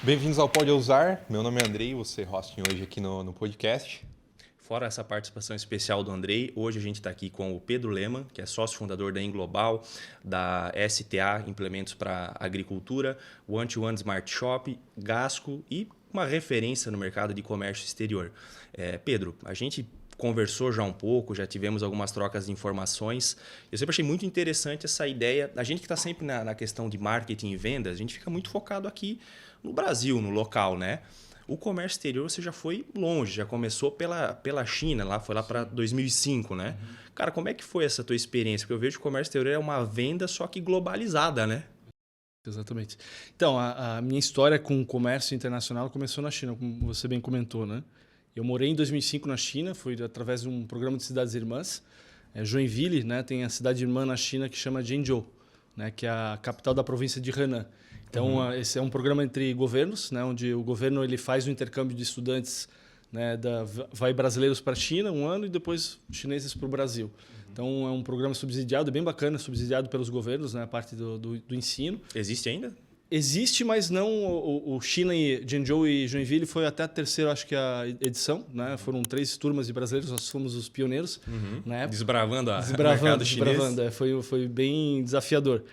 Bem-vindos ao Pode Usar. Meu nome é Andrei, vou ser hosting hoje aqui no podcast. Fora essa participação especial do Andrei, hoje a gente está aqui com o Pedro Lehmann, que é sócio fundador da Englobal, da STA, Implementos para Agricultura, One-to-One Smart Shop, Gasco e uma referência no mercado de comércio exterior. Pedro, a gente conversou já um pouco, já tivemos algumas trocas de informações. Eu sempre achei muito interessante essa ideia. A gente que está sempre na questão de marketing e vendas, a gente fica muito focado aqui no Brasil, no local, né? O comércio exterior você já foi longe, já começou pela China, foi lá para 2005, né? Uhum. Cara, como é que foi essa tua experiência? Porque eu vejo que o comércio exterior é uma venda só que globalizada, né? Exatamente. Então, a minha história com o comércio internacional começou na China, como você bem comentou, né? Eu morei em 2005 na China, foi através de um programa de cidades irmãs. Joinville, né, tem a cidade irmã na China que chama Zhengzhou, né, que é a capital da província de Henan. Então, esse é um programa entre governos, né, onde o governo ele faz o intercâmbio de estudantes, né, vai brasileiros para a China um ano e depois chineses para o Brasil. Então, é um programa subsidiado, bem bacana, subsidiado pelos governos, né, a parte do ensino. Existe ainda? Existe, mas não o China e Zhengzhou e Joinville foi até a terceira, acho que a edição, né? Foram 3 turmas de brasileiros, nós fomos os pioneiros na época. Desbravando o mercado chinês. Foi bem desafiador.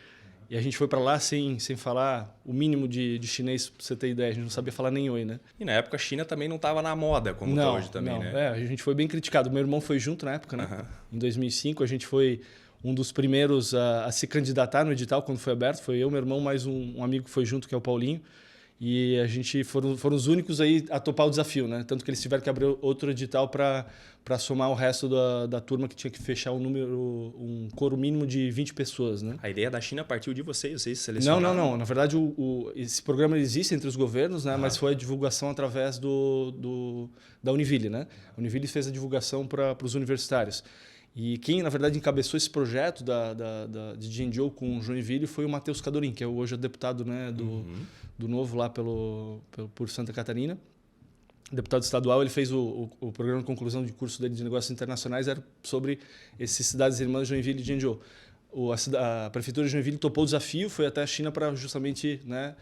E a gente foi para lá sem falar o mínimo de chinês, para você ter ideia. A gente não sabia falar nem oi, né? E na época a China também não estava na moda, como está hoje também, né? A gente foi bem criticado. Meu irmão foi junto na época, né? Em 2005 a gente foi um dos primeiros a se candidatar no edital quando foi aberto. Foi eu, meu irmão, mais um amigo que foi junto, que é o Paulinho. E a gente foram os únicos aí a topar o desafio, né? Tanto que eles tiveram que abrir outro edital para somar o resto da turma, que tinha que fechar um coro mínimo de 20 pessoas, né? A ideia da China partiu de vocês selecionaram? Não. Na verdade, esse programa existe entre os governos, né? Mas foi a divulgação através da Univille, né? A Univille fez a divulgação para os universitários. E quem, na verdade, encabeçou esse projeto de Zhengzhou com Joinville foi o Matheus Cadorim, que é hoje o deputado, né, do Novo lá por Santa Catarina. Deputado estadual, ele fez o programa de conclusão de curso dele de negócios internacionais, era sobre essas cidades irmãs Joinville e Zhengzhou. A prefeitura de Joinville topou o desafio, foi até a China para justamente, né,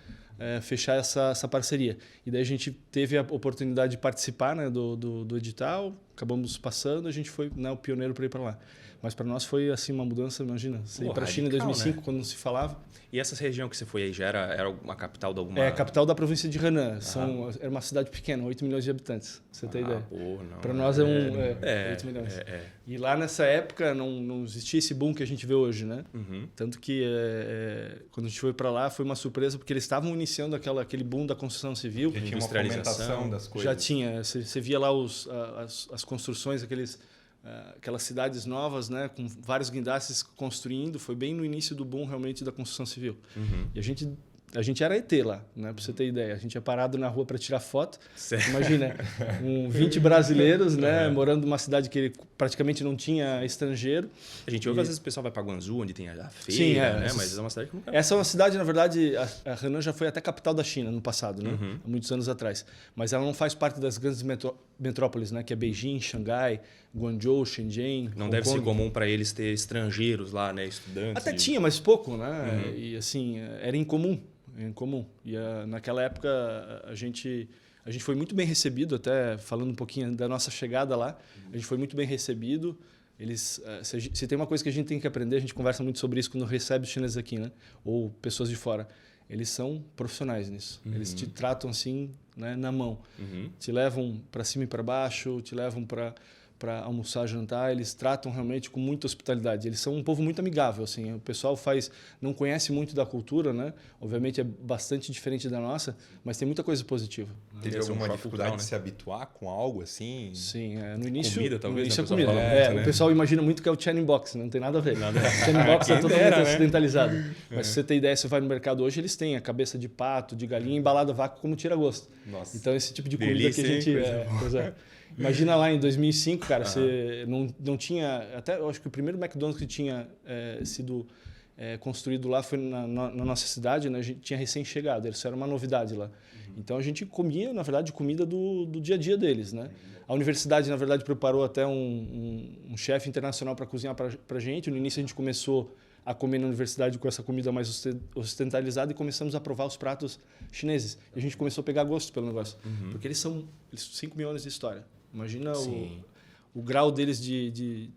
fechar essa parceria. E daí a gente teve a oportunidade de participar, né, do edital, acabamos passando, a gente foi, né, o pioneiro para ir para lá. Mas para nós foi assim uma mudança, imagina, você ir para a China em 2005, né? Quando não se falava. E essa região que você foi aí já era uma capital de alguma... É a capital da província de Henan. Era uma cidade pequena, 8 milhões de habitantes, pra você ter ideia. Para nós é 8 milhões. E lá nessa época não existia esse boom que a gente vê hoje, né? Tanto que quando a gente foi para lá foi uma surpresa, porque eles estavam iniciando aquele boom da construção civil. Já tinha uma fomentação das coisas. Já tinha. Você via lá as construções, aquelas cidades novas, né, com vários guindastes construindo. Foi bem no início do boom realmente da construção civil. E a gente era ET lá, né, para você ter ideia. A gente ia parado na rua para tirar foto. Certo. Imagina, com 20 brasileiros, né, morando numa cidade que praticamente não tinha estrangeiro. A gente ouve, às vezes o pessoal vai para Guangzhou, onde tem a feira, né? Mas é uma cidade que nunca... Essa é uma cidade, na verdade, a Henan já foi até capital da China no passado, né? Há muitos anos atrás. Mas ela não faz parte das grandes metrópoles, né? Que é Beijing, Xangai, Guangzhou, Shenzhen. Não deve ser comum para eles ter estrangeiros lá, né? Estudantes. Até tinha, mas pouco, né? E assim, era incomum. E naquela época a gente foi muito bem recebido, até falando um pouquinho da nossa chegada lá, a gente foi muito bem recebido. Se tem uma coisa que a gente tem que aprender, a gente conversa muito sobre isso quando recebe os chineses aqui, né? Ou pessoas de fora. Eles são profissionais nisso. Eles te tratam assim, né, na mão. Te levam para cima e para baixo, te levam para almoçar, jantar, eles tratam realmente com muita hospitalidade. Eles são um povo muito amigável, assim. O pessoal não conhece muito da cultura, né? Obviamente é bastante diferente da nossa, mas tem muita coisa positiva. Teve alguma dificuldade de se habituar com algo assim? Sim, no início. Comida, talvez. No início é comida. O pessoal imagina muito que é o Channing Box, não tem nada a ver. Channing Box é totalmente ocidentalizado. Mas se você tem ideia, você vai no mercado hoje, eles têm a cabeça de pato, de galinha embalada a vácuo como tira-gosto. Nossa. Então esse tipo de comida que a gente... Imagina lá em 2005, cara, você não tinha... Até eu acho que o primeiro McDonald's que tinha sido construído lá foi na nossa cidade, né? A gente tinha recém-chegado, isso era uma novidade lá. Então a gente comia, na verdade, comida do dia a dia deles, né? A universidade, na verdade, preparou até um chefe internacional para cozinhar para a gente. No início a gente começou a comer na universidade com essa comida mais ocidentalizada e começamos a provar os pratos chineses. E a gente começou a pegar gosto pelo negócio. Porque eles são 5 mil anos de história. Imagina o grau deles de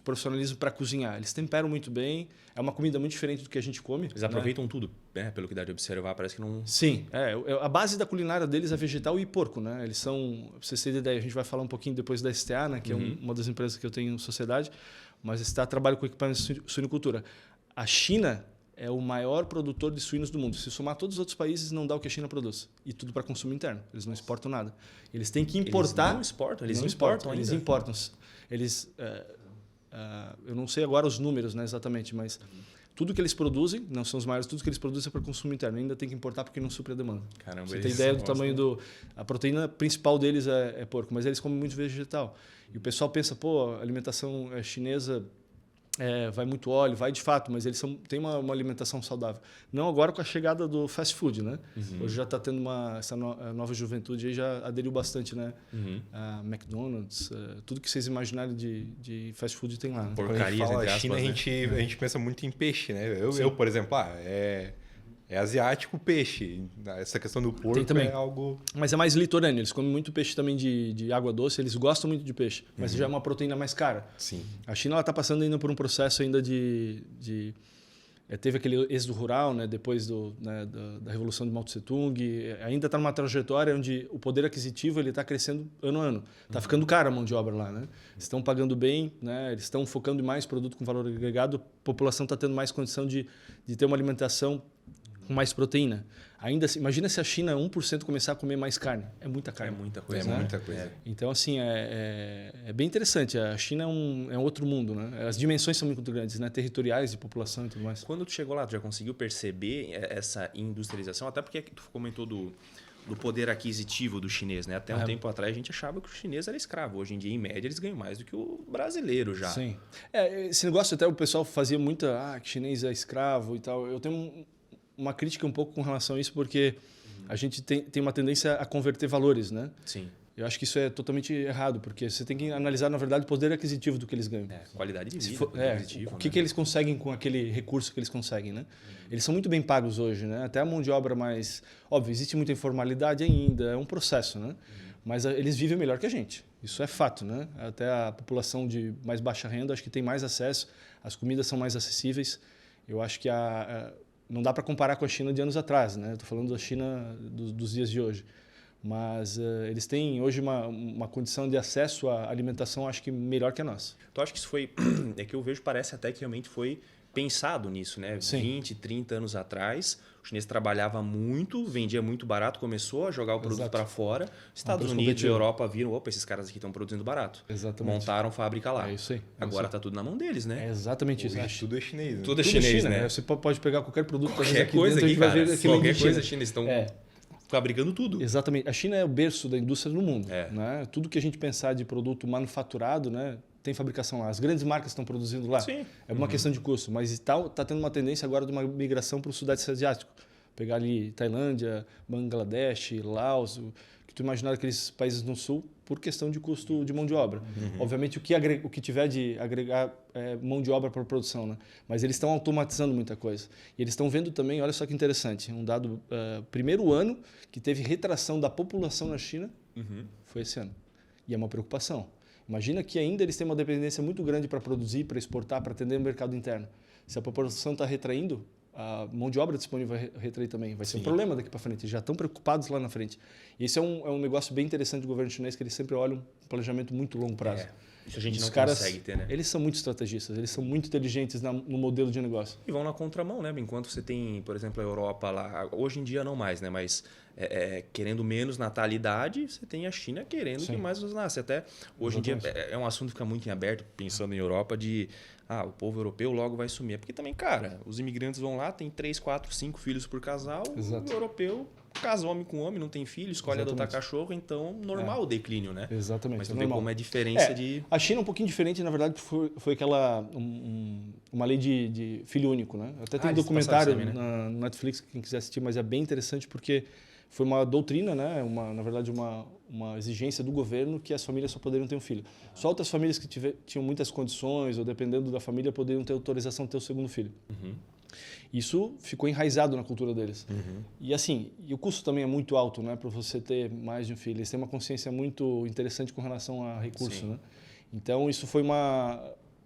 profissionalismo para cozinhar. Eles temperam muito bem. É uma comida muito diferente do que a gente come. Eles aproveitam tudo, né? Pelo que dá de observar, parece que não... Sim. A base da culinária deles é vegetal e porco. Né? Eles são... Pra vocês terem ideia, a gente vai falar um pouquinho depois da STA, né? Que é uma das empresas que eu tenho em sociedade. Mas a STA trabalha com equipamento de suinocultura. A China é o maior produtor de suínos do mundo. Se somar todos os outros países, não dá o que a China produz. E tudo para consumo interno. Eles não exportam nada. Eles têm que importar... Eles não exportam, eles não importam ainda. Eles importam. Eu não sei agora os números, né, exatamente, mas tudo que eles produzem, não são os maiores, tudo que eles produzem é para consumo interno. Ainda tem que importar porque não supre a demanda. Caramba, você tem ideia do tamanho do... A proteína principal deles é porco, mas eles comem muito vegetal. E o pessoal pensa, pô, a alimentação chinesa... vai muito óleo, vai de fato, mas eles têm uma alimentação saudável. Não agora com a chegada do fast food, né? Hoje já está tendo essa nova juventude aí já aderiu bastante, né? A McDonald's, tudo que vocês imaginarem de fast food tem lá. Né? Quando a gente fala entre China, aspas, a gente pensa muito em peixe, né? Eu por exemplo, é asiático peixe. Essa questão do porco é algo... Mas é mais litorâneo. Eles comem muito peixe também de água doce. Eles gostam muito de peixe. Mas já é uma proteína mais cara. Sim. A China está passando ainda por um processo ainda teve aquele êxodo rural, né, depois da Revolução de Mao Tse-tung. Ainda está numa trajetória onde o poder aquisitivo está crescendo ano a ano. Está ficando cara a mão de obra lá. Né? Estão pagando bem, né? Eles estão focando em mais produto com valor agregado. A população está tendo mais condição de ter uma alimentação com mais proteína. Ainda assim, imagina se a China 1% começar a comer mais carne. É muita carne. É muita coisa. É muita coisa. Então, assim, é bem interessante. A China é um outro mundo. Né? As dimensões são muito grandes, né? Territoriais, de população e tudo mais. Quando tu chegou lá, tu já conseguiu perceber essa industrialização? Até porque tu comentou do poder aquisitivo do chinês, né? Até um tempo atrás a gente achava que o chinês era escravo. Hoje em dia, em média, eles ganham mais do que o brasileiro já. Sim. Esse negócio até o pessoal fazia muita... que chinês é escravo e tal. Eu tenho uma crítica um pouco com relação a isso, porque a gente tem uma tendência a converter valores, né? Sim. Eu acho que isso é totalmente errado, porque você tem que analisar, na verdade, o poder aquisitivo do que eles ganham. Qualidade de vida. O que eles conseguem com aquele recurso que eles conseguem, né? Eles são muito bem pagos hoje, né? Até a mão de obra mais... Óbvio, existe muita informalidade ainda, é um processo, né? Mas eles vivem melhor que a gente. Isso é fato, né? Até a população de mais baixa renda, acho que tem mais acesso, as comidas são mais acessíveis. Eu acho que não dá para comparar com a China de anos atrás, né? Estou falando da China dos dias de hoje. Mas eles têm hoje uma condição de acesso à alimentação, acho que melhor que a nossa. Tu acha que isso foi... É que eu vejo, parece até que realmente foi pensado nisso, né? Sim. 20, 30 anos atrás, o chinês trabalhava muito, vendia muito barato, começou a jogar o produto para fora. Estados Unidos e Europa viram, opa, esses caras aqui estão produzindo barato. Exatamente. Montaram fábrica lá. É isso aí. Agora está tudo na mão deles, né? É exatamente isso. Tudo é chinês. Né? Tudo é chinês, né? Você pode pegar qualquer produto. Qualquer coisa aqui, cara. Qualquer coisa chinesa. Eles estão fabricando tudo. Exatamente. A China é o berço da indústria no mundo. É. Né? Tudo que a gente pensar de produto manufaturado, né, tem fabricação lá. As grandes marcas estão produzindo lá. Sim. É uma questão de custo. Mas está tendo uma tendência agora de uma migração para o Sudeste Asiático. Pegar ali Tailândia, Bangladesh, Laos, que tu imaginar aqueles países no sul, por questão de custo de mão de obra. Obviamente, o que tiver de agregar mão de obra para a produção. Né? Mas eles estão automatizando muita coisa. E eles estão vendo também, olha só que interessante, um dado, primeiro ano que teve retração da população na China, foi esse ano. E é uma preocupação. Imagina que ainda eles têm uma dependência muito grande para produzir, para exportar, para atender o mercado interno. Se a população está retraindo, a mão de obra disponível vai retrair também. Vai ser um problema daqui para frente. Eles já estão preocupados lá na frente. E esse é um negócio bem interessante do governo chinês, que eles sempre olham um planejamento muito longo prazo. Isso a gente não caras, consegue ter, né? Eles são muito estrategistas, eles são muito inteligentes no modelo de negócio. E vão na contramão, né? Enquanto você tem, por exemplo, a Europa lá, hoje em dia não mais, né? Mas querendo menos natalidade, você tem a China querendo que mais nasce. Até hoje em dia é um assunto que fica muito em aberto, pensando em Europa, de o povo europeu logo vai sumir. Porque também, cara, os imigrantes vão lá, tem 3, 4, 5 filhos por casal, o europeu casa homem com homem, não tem filho, escolhe adotar cachorro, então normal o declínio, né? Exatamente. Mas tu vê como é a diferença de... A China é um pouquinho diferente, na verdade, foi aquela uma lei de filho único, né? Até tem um documentário também, né? na Netflix, quem quiser assistir, mas é bem interessante porque foi uma doutrina, né? Na verdade, uma exigência do governo que as famílias só poderiam ter um filho. Só outras famílias que tinham muitas condições ou dependendo da família poderiam ter autorização de ter o segundo filho. Isso ficou enraizado na cultura deles. E assim, e o custo também é muito alto, né, para você ter mais de um filho. Eles têm uma consciência muito interessante com relação a recurso, né? Então isso foi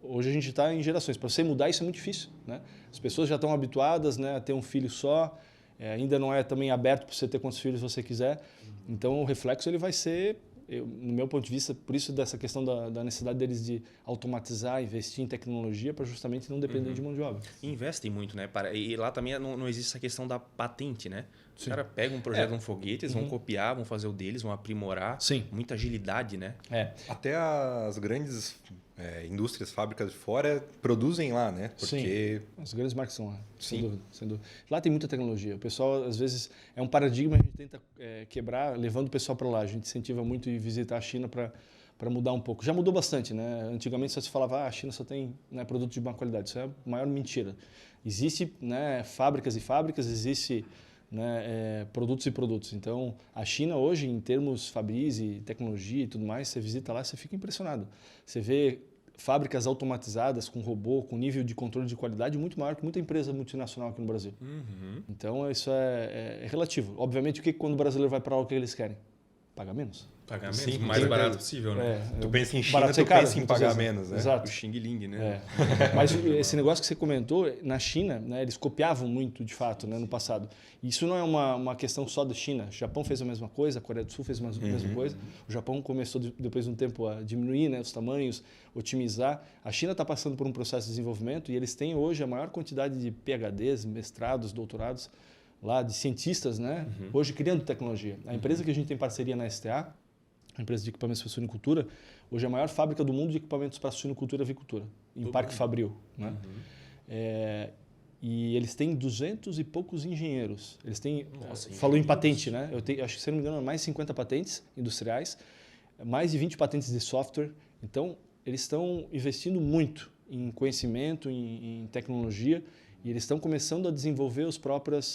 hoje a gente está em gerações. Para você mudar isso é muito difícil, né? As pessoas já estão habituadas, né, a ter um filho só. Ainda não é também aberto para você ter quantos filhos você quiser. Então o reflexo ele vai ser, no meu ponto de vista, por isso dessa questão da necessidade deles de automatizar, investir em tecnologia para justamente não depender de mão de obra. Investem muito, né? E lá também não existe essa questão da patente, né? Os caras pegam um projeto de um foguete, eles vão copiar, vão fazer o deles, vão aprimorar. Sim. Muita agilidade, né? Até as grandes indústrias, fábricas de fora produzem lá, né? Porque... Sim, as grandes marcas são lá, Sim. sem dúvida. Lá tem muita tecnologia. O pessoal, às vezes, é um paradigma que a gente tenta quebrar, levando o pessoal para lá. A gente incentiva muito ir visitar a China para mudar um pouco. Já mudou bastante, né? Antigamente só se falava a China só tem, né, produto de má qualidade. Isso é a maior mentira. Existe, né, fábricas e fábricas, existe, né, produtos e produtos. Então, a China hoje, em termos fabris e tecnologia e tudo mais, você visita lá, você fica impressionado. Você vê fábricas automatizadas com robô, com nível de controle de qualidade muito maior que muita empresa multinacional aqui no Brasil. Então, isso é relativo. Obviamente, quando o brasileiro vai para lá, o que eles querem? Pagar menos. Pagar menos, o mais barato possível, né? Tu pensa em China, tu pensa em pagar menos, né? Exato. O Xing Ling, né? Mas esse negócio que você comentou, na China, né, eles copiavam muito, de fato, né, no passado. Isso não é uma questão só da China. O Japão fez a mesma coisa, a Coreia do Sul fez a mesma coisa. O Japão começou, depois de um tempo, a diminuir, né, os tamanhos, otimizar. A China está passando por um processo de desenvolvimento e eles têm hoje a maior quantidade de PhDs, mestrados, doutorados, lá de cientistas, né, hoje criando tecnologia. A empresa que a gente tem parceria na STA, a empresa de equipamentos para suinocultura, hoje é a maior fábrica do mundo de equipamentos para suinocultura e avicultura, em Parque Fabril, né? E eles têm 200 e poucos engenheiros. Eles têm, falou em patente, né? Acho que, se não me engano, mais de 50 patentes industriais, mais de 20 patentes de software. Então, eles estão investindo muito em conhecimento, em tecnologia, e eles estão começando a desenvolver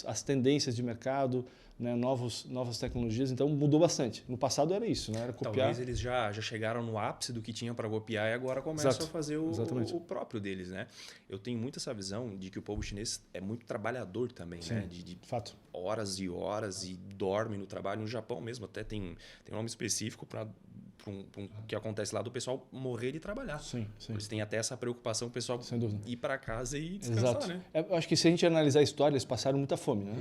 as tendências de mercado, né, novas tecnologias. Então mudou bastante. No passado era isso, né? Era copiar. Talvez eles já chegaram no ápice do que tinham para copiar e agora começam a fazer o próprio deles, né? Eu tenho muito essa visão de que o povo chinês é muito trabalhador também, né? De fato. Horas e horas e dorme no trabalho. No Japão mesmo até tem um nome específico para o que acontece lá do pessoal morrer de trabalhar. Sim. Eles têm até essa preocupação, o pessoal ir para casa e descansar, Exato. né? Eu acho que se a gente analisar a história, eles passaram muita fome, né?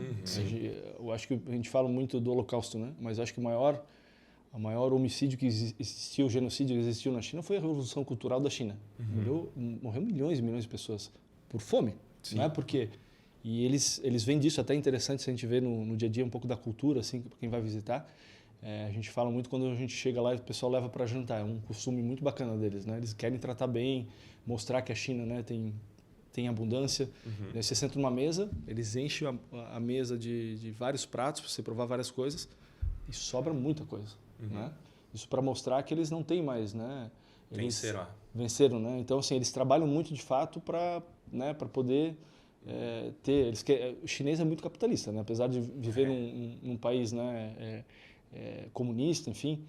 Eu acho que a gente fala muito do Holocausto, né? Mas eu acho que o maior homicídio que existiu, o genocídio que existiu na China foi a Revolução Cultural da China. Morreu milhões e milhões de pessoas por fome, né? Porque e eles veem disso, até interessante se a gente vê no dia a dia um pouco da cultura, assim, para quem vai visitar. A gente fala muito quando a gente chega lá e o pessoal leva para jantar. É um costume muito bacana deles, né? Eles querem tratar bem, mostrar que a China, né, tem abundância. Você senta numa mesa, eles enchem a mesa de vários pratos para você provar várias coisas e sobra muita coisa, né? Isso para mostrar que eles não têm mais, né? Venceram, né? Então, assim, eles trabalham muito de fato para poder ter. O chinês é muito capitalista, né? Apesar de viver num país, né, comunista, enfim,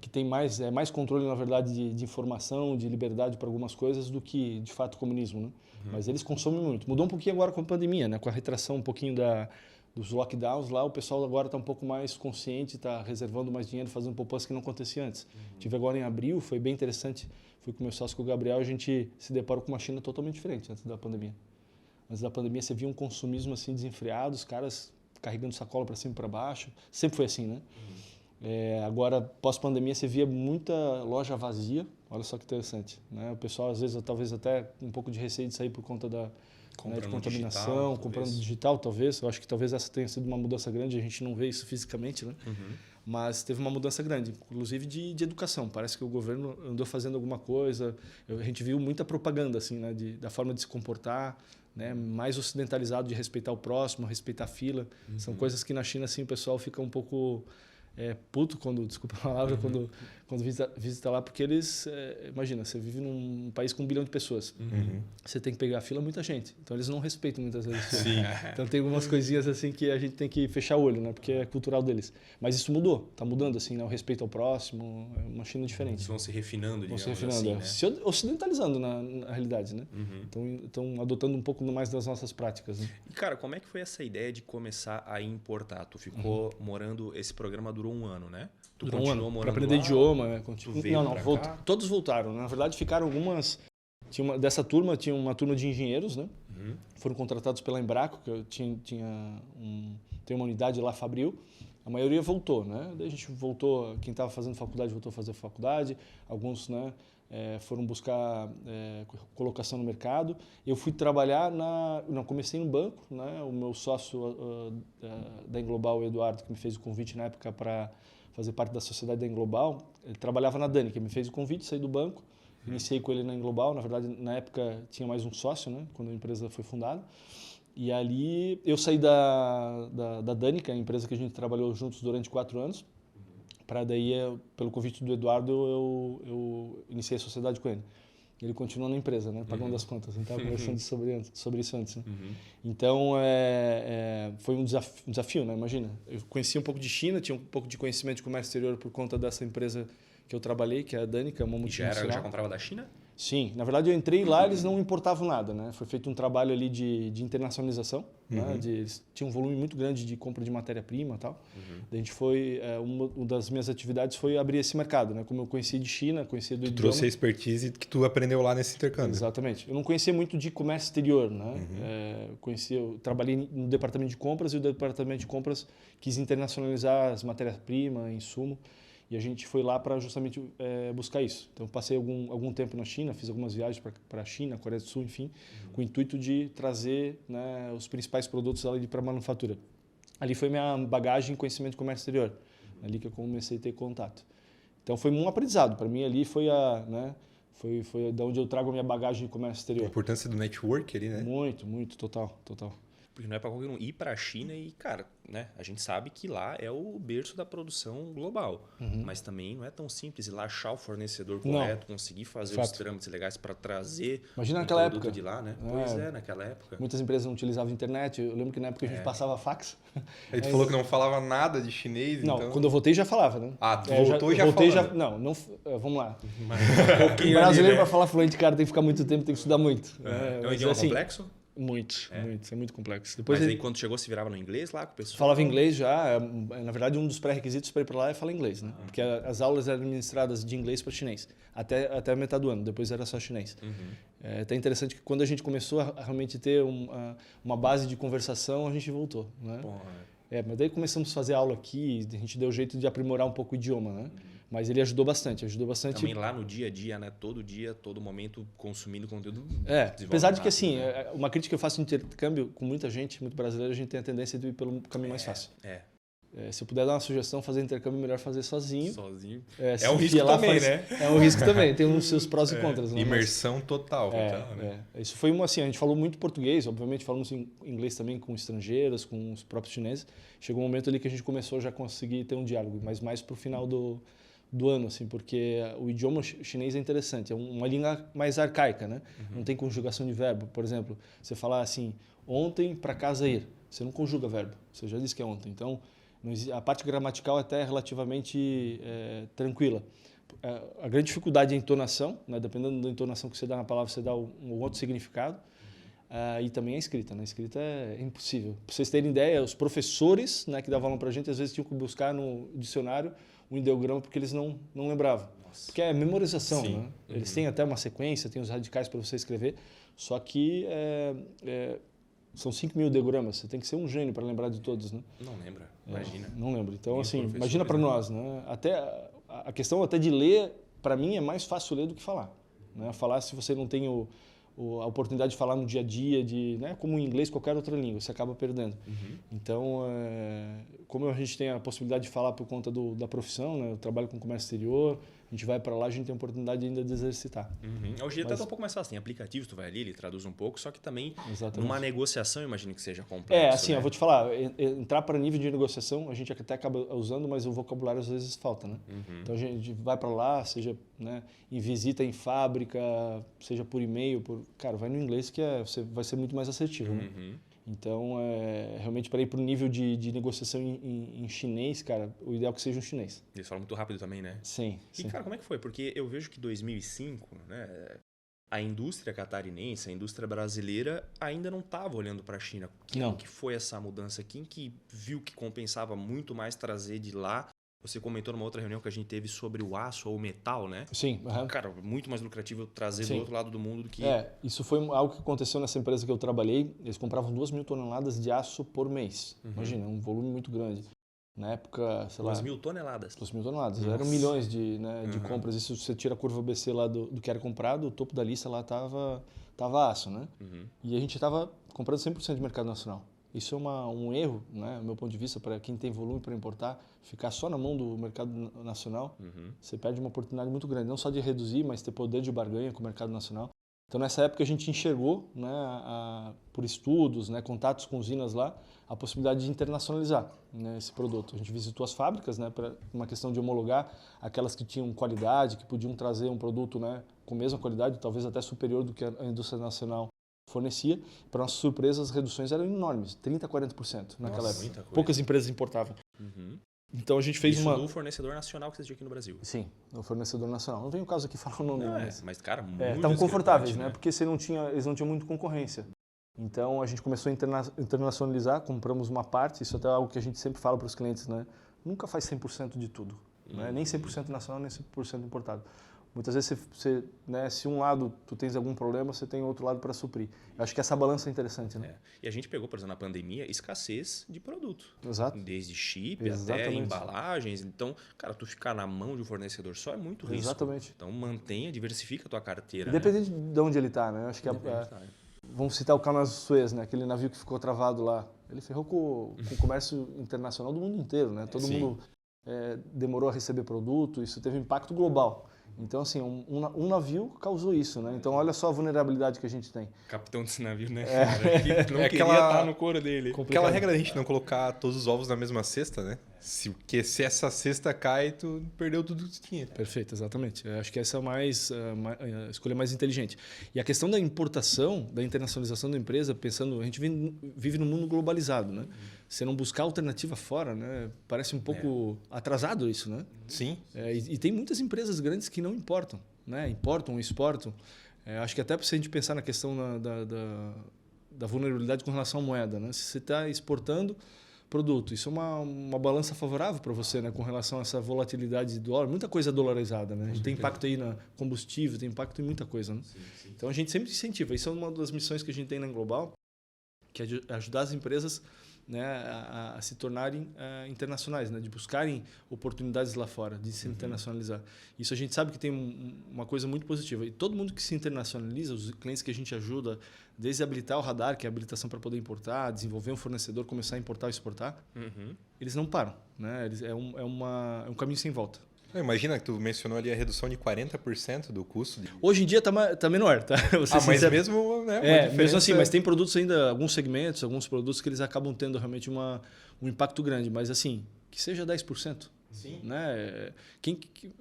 que tem mais controle, na verdade, de informação, de liberdade para algumas coisas do que, de fato, o comunismo, né? Mas eles consomem muito. Mudou um pouquinho agora com a pandemia, né? Com a retração um pouquinho dos lockdowns lá, o pessoal agora está um pouco mais consciente, está reservando mais dinheiro, fazendo poupança que não acontecia antes. Tive agora em abril, foi bem interessante, fui com o meu sócio, com o Gabriel, a gente se deparou com uma China totalmente diferente antes da pandemia. Antes da pandemia você via um consumismo assim desenfreado, os caras carregando sacola para cima e para baixo, sempre foi assim, né? Agora, pós-pandemia, você via muita loja vazia, olha só que interessante, né? O pessoal, às vezes, talvez até um pouco de receio de sair por conta de contaminação, comprando digital, talvez. Eu acho que talvez essa tenha sido uma mudança grande, a gente não vê isso fisicamente, né? Mas teve uma mudança grande, inclusive de educação. Parece que o governo andou fazendo alguma coisa, a gente viu muita propaganda, assim, né? Da forma de se comportar, né? Mais ocidentalizado, de respeitar o próximo, respeitar a fila. São coisas que na China, assim, o pessoal fica um pouco... puto quando, desculpa a palavra, quando visita lá, porque eles, imagina, você vive num país com 1 bilhão de pessoas. Você tem que pegar a fila, muita gente. Então eles não respeitam muitas vezes. Sim. Então tem algumas coisinhas assim que a gente tem que fechar o olho, né? Porque é cultural deles. Mas isso mudou, tá mudando assim, né? O respeito ao próximo, é uma China diferente. Eles vão se refinando, digamos Vão se refinando, assim, né? se ocidentalizando na realidade, né? Então adotando um pouco mais das nossas práticas, né? E cara, como é que foi essa ideia de começar a importar? Tu ficou morando, esse programa durou 1 ano, né? Tu Durou continuou 1 ano. morando Para aprender lá, idioma, tu veio pra cá? todos voltaram. Na verdade, ficaram algumas. Dessa turma, tinha uma turma de engenheiros, né? Foram contratados pela Embraco, que tem uma unidade lá, Fabril. A maioria voltou, né? Daí a gente voltou, quem estava fazendo faculdade voltou a fazer faculdade, alguns, né, foram buscar colocação no mercado. Eu fui trabalhar comecei no banco, né? O meu sócio da Englobal, o Eduardo, que me fez o convite na época para fazer parte da sociedade da Englobal, ele trabalhava na Dani, que me fez o convite, saí do banco, iniciei com ele na Englobal. Na verdade, na época tinha mais um sócio, né? Quando a empresa foi fundada. E ali eu saí da Dani, que é a empresa que a gente trabalhou juntos durante 4 anos, para daí, pelo convite do Eduardo, eu iniciei a sociedade com ele. Ele continua na empresa, né? Pagando as contas. A gente estava conversando sobre isso antes. Né? Então, foi um desafio, né? Imagina. Eu conhecia um pouco de China, tinha um pouco de conhecimento de comércio exterior por conta dessa empresa que eu trabalhei, que é a Dani, que é uma multinacional. Já comprava da China? Sim, na verdade eu entrei lá, eles não importavam nada, né? Foi feito um trabalho ali de internacionalização, né? Eles tinham um volume muito grande de compra de matéria-prima e tal. A gente foi, uma das minhas atividades foi abrir esse mercado, né? Como eu conhecia de China, conhecia do idioma. Trouxe a expertise que tu aprendeu lá nesse intercâmbio. Exatamente. Eu não conhecia muito de comércio exterior, né? Eu trabalhei no departamento de compras e o departamento de compras quis internacionalizar as matérias-primas, insumo. E a gente foi lá para justamente buscar isso. Então, passei algum tempo na China, fiz algumas viagens para a China, Coreia do Sul, enfim, com o intuito de trazer, né, os principais produtos ali para a manufatura. Ali foi minha bagagem em conhecimento de comércio exterior, ali que eu comecei a ter contato. Então, foi um aprendizado. Para mim, ali foi foi da onde eu trago a minha bagagem de comércio exterior. A importância do network ali, né? Muito, total. Porque não é para qualquer um ir para a China e, cara, né, a gente sabe que lá é o berço da produção global. Mas também não é tão simples ir lá achar o fornecedor correto, conseguir fazer os trâmites legais para trazer Imagina um naquela produto época de lá, né? Pois naquela época. Muitas empresas não utilizavam internet. Eu lembro que na época a gente passava fax. Aí tu falou que não falava nada de chinês, Não, então... quando eu voltei já falava, né? Ah, tu voltou e já falava. Não, vamos lá. Um pouquinho O brasileiro, ali, né? para falar fluente, cara, tem que ficar muito tempo, tem que estudar muito. É um idioma complexo? Muito, é muito complexo. Depois aí quando chegou, se virava no inglês lá com o pessoal? Falava inglês já. Na verdade, um dos pré-requisitos para ir para lá é falar inglês, né? Porque as aulas eram ministradas de inglês para chinês, até a metade do ano, depois era só chinês. É até interessante que quando a gente começou a realmente ter uma base de conversação, a gente voltou, né? Mas daí começamos a fazer aula aqui, a gente deu jeito de aprimorar um pouco o idioma, né? Mas ele ajudou bastante. Também lá no dia a dia, né? Todo dia, todo momento, consumindo conteúdo. Apesar de que, assim, uma crítica que eu faço de intercâmbio com muita gente, muito brasileira, a gente tem a tendência de ir pelo caminho mais fácil. Se eu puder dar uma sugestão, fazer intercâmbio, melhor fazer sozinho. É um risco também, né? É um risco também, tem os seus prós e contras. Né? Imersão total. Isso foi assim, a gente falou muito português, obviamente falamos inglês também com estrangeiros, com os próprios chineses. Chegou um momento ali que a gente começou já a conseguir ter um diálogo, mas mais para o final do ano, assim, porque o idioma chinês é interessante, é uma língua mais arcaica, né? Não tem conjugação de verbo. Por exemplo, você falar assim, ontem para casa ir, você não conjuga verbo, você já disse que é ontem. Então, a parte gramatical até é relativamente tranquila. A grande dificuldade é a entonação, né? Dependendo da entonação que você dá na palavra, você dá um outro significado. E também a escrita, né? A escrita é impossível. Para vocês terem ideia, os professores, né, que davam aula para a gente, às vezes tinham que buscar no dicionário um ideograma porque eles não lembravam. Porque é memorização, né? Eles têm até uma sequência, tem os radicais para você escrever, só que são 5.000 ideogramas, você tem que ser um gênio para lembrar de todos, né? Não lembra, imagina. Não lembro. Então, assim, imagina para nós, né? Até a questão até de ler, para mim, é mais fácil ler do que falar. Né? Falar, se você não tem a oportunidade de falar no dia a dia, né? Como em inglês, qualquer outra língua, você acaba perdendo. Então, como a gente tem a possibilidade de falar por conta da profissão, né? Eu trabalho com comércio exterior, a gente vai para lá, a gente tem a oportunidade ainda de exercitar. Hoje em dia tá um pouco mais fácil. Tem aplicativos, tu vai ali, ele traduz um pouco, só que também numa negociação, imagino que seja complexo. Assim, eu vou te falar, entrar para nível de negociação, a gente até acaba usando, mas o vocabulário às vezes falta, né? Então a gente vai para lá, seja, né, em visita em fábrica, seja por e-mail, cara, vai no inglês que você vai ser muito mais assertivo, né? Então, realmente, para ir para o nível de negociação em chinês, cara, o ideal é que seja um chinês. Eles falam muito rápido também, né? Sim. E, cara, como é que foi? Porque eu vejo que 2005, né, a indústria catarinense, a indústria brasileira, ainda não estava olhando para a China. Como que foi essa mudança? Quem que viu que compensava muito mais trazer de lá? Você comentou numa outra reunião que a gente teve sobre o aço ou o metal, né? Sim. Cara, muito mais lucrativo trazer do outro lado do mundo do que... Isso foi algo que aconteceu nessa empresa que eu trabalhei. Eles compravam 2.000 toneladas de aço por mês. Imagina, um volume muito grande. Na época, sei lá... 2.000 toneladas? 2.000 toneladas. Eram milhões de compras. Isso você tira a curva ABC lá do que era comprado, o topo da lista lá tava aço, né? E a gente estava comprando 100% de mercado nacional. Isso é um erro, né, do meu ponto de vista, para quem tem volume para importar, ficar só na mão do mercado nacional, você perde uma oportunidade muito grande, não só de reduzir, mas ter poder de barganha com o mercado nacional. Então, nessa época, a gente enxergou, né, por estudos, né, contatos com usinas lá, a possibilidade de internacionalizar, né, esse produto. A gente visitou as fábricas, né, para uma questão de homologar aquelas que tinham qualidade, que podiam trazer um produto, né, com a mesma qualidade, talvez até superior do que a indústria nacional fornecia. Para nossa surpresa, as reduções eram enormes, 30% a 40% naquela época. Poucas empresas importavam. Então a gente fez Isso do fornecedor nacional que vocês tinham aqui no Brasil. Sim, o fornecedor nacional. Não vem o caso aqui falar o nome. Mas cara, muito estavam confortáveis, né? Porque eles não tinham muito concorrência. Então a gente começou a internacionalizar, compramos uma parte, isso até é algo que a gente sempre fala para os clientes, né? Nunca faz 100% de tudo, né? Nem 100% nacional, nem 100% importado. Muitas vezes, né, se um lado tu tens algum problema, você tem outro lado para suprir. Eu acho que essa balança é interessante, né? E a gente pegou, por exemplo, na pandemia, escassez de produto. Exato. Desde chip até embalagens. Então, cara, tu ficar na mão de um fornecedor só é muito risco. Exatamente. Então, mantenha, diversifica a tua carteira. Independente de onde ele está, né? Eu acho que vamos citar o Canal de Suez, né? Aquele navio que ficou travado lá. Ele ferrou com o comércio internacional do mundo inteiro, né? Todo mundo demorou a receber produto, isso teve impacto global. Então, assim, um navio causou isso, né? Então, olha só a vulnerabilidade que a gente tem. Capitão desse navio, né? Cara, que não queria estar no couro dele. Aquela regra da gente não colocar todos os ovos na mesma cesta, né? Porque se essa cesta cai, tu perdeu tudo que tu tinha. Perfeito, exatamente. Eu acho que essa é a escolha mais inteligente. E a questão da importação, da internacionalização da empresa, pensando, a gente vive num mundo globalizado, né? Se não buscar alternativa fora, né? Parece um pouco atrasado isso, né? Sim. E tem muitas empresas grandes que não importam, né? Importam, exportam. Acho que até se a gente pensar na questão da vulnerabilidade com relação à moeda, né? Se você está exportando produto, isso é uma balança favorável para você, né? Com relação a essa volatilidade do dólar, muita coisa dolarizada, né? A gente tem impacto aí na combustível, tem impacto em muita coisa, né? Sim. Então a gente sempre incentiva. Isso é uma das missões que a gente tem na Global, que é ajudar as empresas, né, a se tornarem internacionais, né, de buscarem oportunidades lá fora, de se internacionalizar. Isso a gente sabe que tem uma coisa muito positiva. E todo mundo que se internacionaliza, os clientes que a gente ajuda, desde habilitar o radar, que é a habilitação para poder importar, desenvolver um fornecedor, começar a importar ou exportar, eles não param. Né? É um caminho sem volta. Imagina que tu mencionou ali a redução de 40% do custo. Hoje em dia tá menor, tá? Mas mesmo, né? Mesmo assim, mas tem produtos ainda, alguns segmentos, alguns produtos que eles acabam tendo realmente um impacto grande, mas assim, que seja 10%. Sim. Né?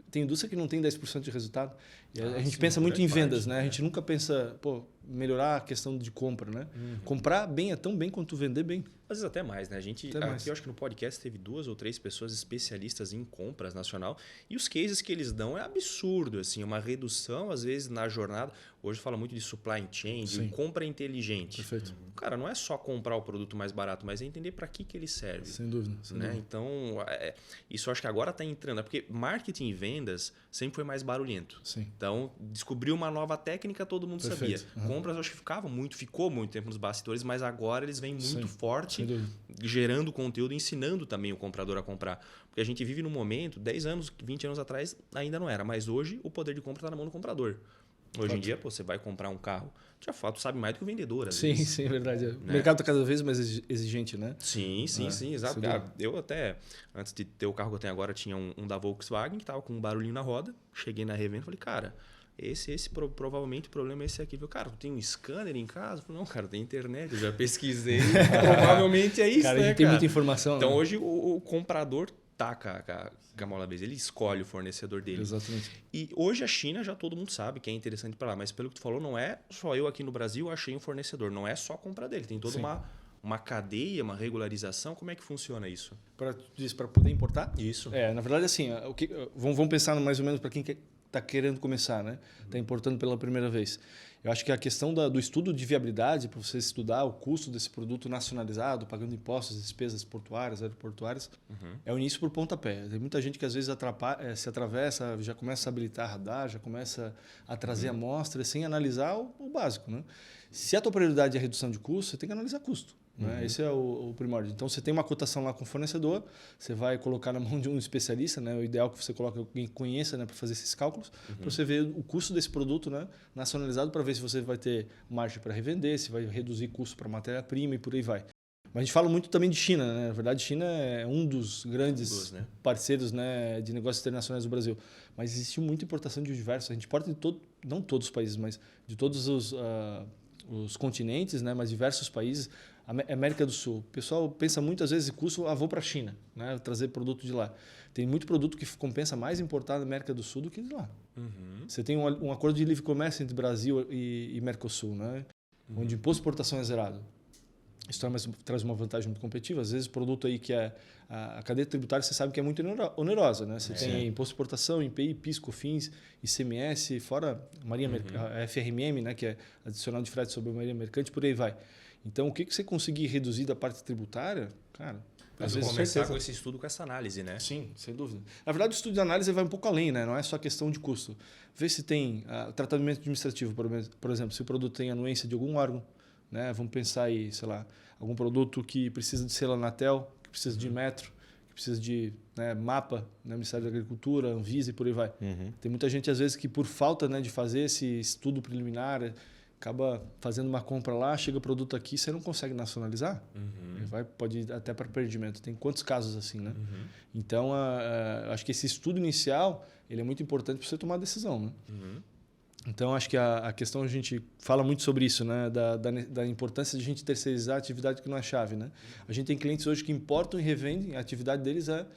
Tem indústria que não tem 10% de resultado. E a gente pensa muito em vendas, né? A gente nunca pensa, melhorar a questão de compra, né? Comprar bem é tão bem quanto vender bem. Às vezes até mais, né? Eu acho que no podcast teve 2 ou 3 pessoas especialistas em compras nacional e os cases que eles dão é absurdo, assim, uma redução às vezes na jornada. Hoje fala muito de supply chain, de compra inteligente. Perfeito. Cara, não é só comprar o produto mais barato, mas é entender para que ele serve. Sem dúvida. Então, isso eu acho que agora está entrando, porque marketing e vendas sempre foi mais barulhento. Sim. Então, descobriu uma nova técnica, todo mundo sabia. Compras, eu acho que ficou muito tempo nos bastidores, mas agora eles vêm muito forte, gerando conteúdo, ensinando também o comprador a comprar. Porque a gente vive num momento, 10 anos, 20 anos atrás, ainda não era, mas hoje o poder de compra está na mão do comprador. Hoje em dia, você vai comprar um carro, tu sabe mais do que o vendedor, às sim, vezes. Sim, é verdade. Né? O mercado está cada vez mais exigente, né? Sim, exato. Eu até, antes de ter o carro que eu tenho agora, tinha um da Volkswagen que estava com um barulhinho na roda. Cheguei na revenda e falei, cara, provavelmente o problema é esse aqui. Viu? Cara, tu tem um scanner em casa? Eu falei, não, cara, tem internet, eu já pesquisei. Provavelmente é isso, cara, né, tem muita informação. Então, né? hoje, o comprador tá com a mão na mesa. Ele escolhe o fornecedor dele. Exatamente. E hoje a China já todo mundo sabe que é interessante para lá. Mas pelo que tu falou, não é só eu aqui no Brasil achei um fornecedor. Não é só comprar dele. Tem toda uma cadeia, uma regularização. Como é que funciona isso? Para poder importar? Isso. Na verdade, assim, vamos pensar mais ou menos para quem está querendo começar, né? Está importando pela primeira vez. Eu acho que a questão do estudo de viabilidade, para você estudar o custo desse produto nacionalizado, pagando impostos, despesas portuárias, aeroportuárias, é o início por pontapé. Tem muita gente que às vezes se atravessa, já começa a habilitar radar, já começa a trazer amostras sem analisar o básico. Né? Se a tua prioridade é a redução de custo, você tem que analisar custo. Né? Esse é o primórdio. Então, você tem uma cotação lá com o fornecedor, você vai colocar na mão de um especialista, né? O ideal é que você coloque alguém que conheça, né? Para fazer esses cálculos, para você ver o custo desse produto, né? Nacionalizado, para ver se você vai ter margem para revender, se vai reduzir custo para matéria-prima e por aí vai. Mas a gente fala muito também de China, né? Na verdade, China é um dos grandes parceiros, né, de negócios internacionais do Brasil. Mas existe muita importação de diversos. A gente importa de não todos os países, mas de todos os continentes, né? Mas diversos países. América do Sul. O pessoal pensa muitas vezes em custo, vou para a China, né? Trazer produto de lá. Tem muito produto que compensa mais importar da América do Sul do que de lá. Você tem um acordo de livre comércio entre Brasil e Mercosul, né? Onde o imposto de exportação é zerado. Isso traz uma vantagem muito competitiva. Às vezes o produto aí que é a cadeia tributária, você sabe que é muito onerosa, né? Você tem imposto de exportação, IPI, PIS, COFINS, ICMS, fora a FRMM, né? Que é adicional de frete sobre a marinha mercante, por aí vai. Então, o que você conseguir reduzir da parte tributária, cara... Às vezes começar com esse estudo, com essa análise, né? Sim, sem dúvida. Na verdade, o estudo de análise vai um pouco além, né? Não é só questão de custo. Vê se tem tratamento administrativo, por exemplo, se o produto tem anuência de algum órgão, né? Vamos pensar aí, sei lá, algum produto que precisa de selo Anatel, que precisa de metro, que precisa de mapa, né? Ministério da Agricultura, Anvisa e por aí vai. Tem muita gente, às vezes, que por falta, né, de fazer esse estudo preliminar... acaba fazendo uma compra lá, chega o produto aqui, você não consegue nacionalizar, pode ir até para perdimento. Tem quantos casos assim, né? Então, acho que esse estudo inicial ele é muito importante para você tomar a decisão. Né? Então, acho que a questão, a gente fala muito sobre isso, né? Da importância de a gente terceirizar a atividade que não é chave. Né? A gente tem clientes hoje que importam e revendem, a atividade deles é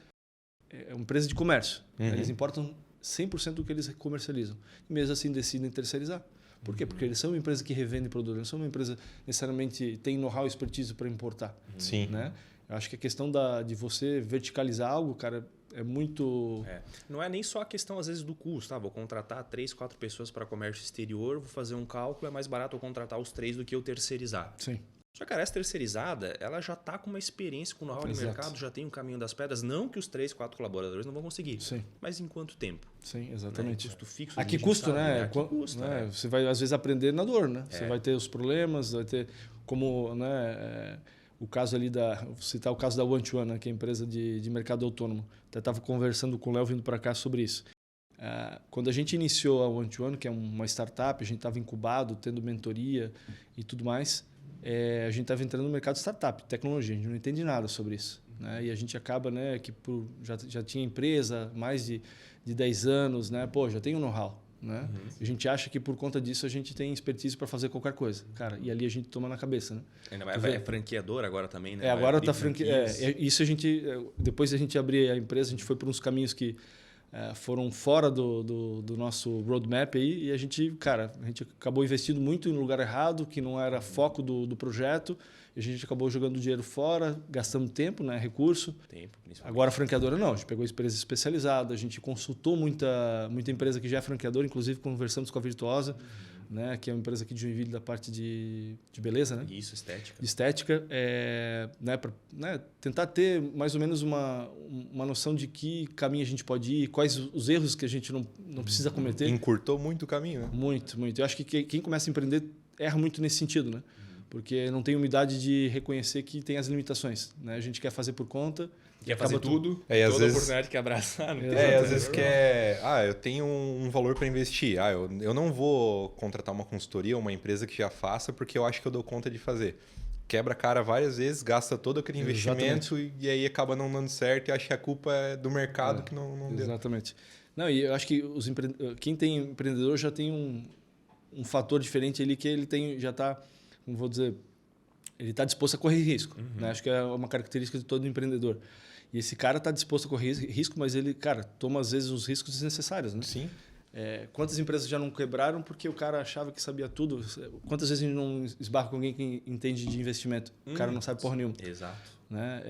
uma empresa de comércio. Eles importam 100% do que eles comercializam. E mesmo assim decidem terceirizar. Por quê? Porque eles são uma empresa que revende produto, eles são uma empresa necessariamente tem know-how e expertise para importar. Sim. Né? Eu acho que a questão de você verticalizar algo, cara, é muito... Não é nem só a questão, às vezes, do custo. Vou contratar 3, 4 pessoas para comércio exterior, vou fazer um cálculo, é mais barato eu contratar os 3 do que eu terceirizar. Sim. Só que essa terceirizada, ela já está com uma experiência, com know-how no mercado, já tem um caminho das pedras. Não que os 3, 4 colaboradores não vão conseguir. Sim. Mas em quanto tempo? Sim, exatamente. Custo fixo. A que custo, né? Você vai, às vezes, aprender na dor, né? Você vai ter os problemas, vai ter como... né, o caso ali vou citar o caso da One-to-One, né, que é a empresa de mercado autônomo. Até estava conversando com o Léo vindo para cá sobre isso. Quando a gente iniciou a One-to-One, que é uma startup, a gente estava incubado, tendo mentoria e tudo mais... a gente estava entrando no mercado de startup, tecnologia, a gente não entende nada sobre isso. Né? E a gente acaba, né, que já tinha empresa, mais de 10 anos, né? Já tem um know-how. Né? A gente acha que por conta disso a gente tem expertise para fazer qualquer coisa. Cara, e ali a gente toma na cabeça. Né? Ainda mais é franqueador agora também, né? Agora está isso a gente... Depois a gente abrir a empresa, a gente foi por uns caminhos que foram fora do nosso roadmap aí, e a gente acabou investindo muito em lugar errado, que não era foco do projeto, e a gente acabou jogando dinheiro fora, gastando tempo, né, recurso. Agora a franqueadora não, a gente pegou empresa especializada, a gente consultou muita empresa que já é franqueadora, inclusive conversamos com a Virtuosa, né, que é uma empresa aqui de Joinville da parte de beleza, né? Isso, estética. De estética, para tentar ter mais ou menos uma noção de que caminho a gente pode ir, quais os erros que a gente não precisa cometer. Encurtou muito o caminho, né? Muito, muito. Eu acho que quem começa a empreender erra muito nesse sentido, né? porque não tem humildade de reconhecer que tem as limitações, né? A gente quer fazer por conta, quer fazer tudo, e toda vezes, oportunidade que abraçar. Às vezes eu tenho um valor para investir. Eu não vou contratar uma consultoria ou uma empresa que já faça porque eu acho que eu dou conta de fazer. Quebra a cara várias vezes, gasta todo aquele investimento e aí acaba não dando certo e acha que a culpa é do mercado que não deu. Exatamente. Não, e eu acho que quem tem empreendedor já tem um fator diferente ali que ele já está, como vou dizer, ele está disposto a correr risco. Né? Acho que é uma característica de todo empreendedor. E esse cara está disposto a correr risco, mas ele, cara, toma às vezes os riscos desnecessários, né? Sim. Quantas empresas já não quebraram porque o cara achava que sabia tudo? Quantas vezes a gente não esbarra com alguém que entende de investimento? O cara não sabe porra nenhuma. Exato. Né?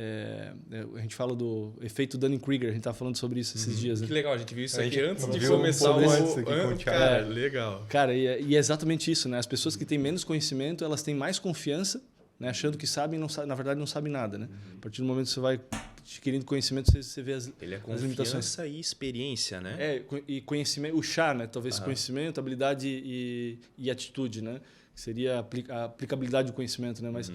A gente fala do efeito Dunning-Kruger, a gente estava falando sobre isso esses dias. Né? Que legal, a gente viu isso aqui antes de viu começar o... Cara, legal. Cara, e é exatamente isso, né? As pessoas que têm menos conhecimento, elas têm mais confiança, né? Achando que sabem, na verdade não sabem nada, né? A partir do momento que você vai adquirindo conhecimento, você vê as limitações. Confiança e experiência, né? E conhecimento, o chá, né? Talvez conhecimento, habilidade e atitude, né? Que seria a aplicabilidade do conhecimento, né? Mas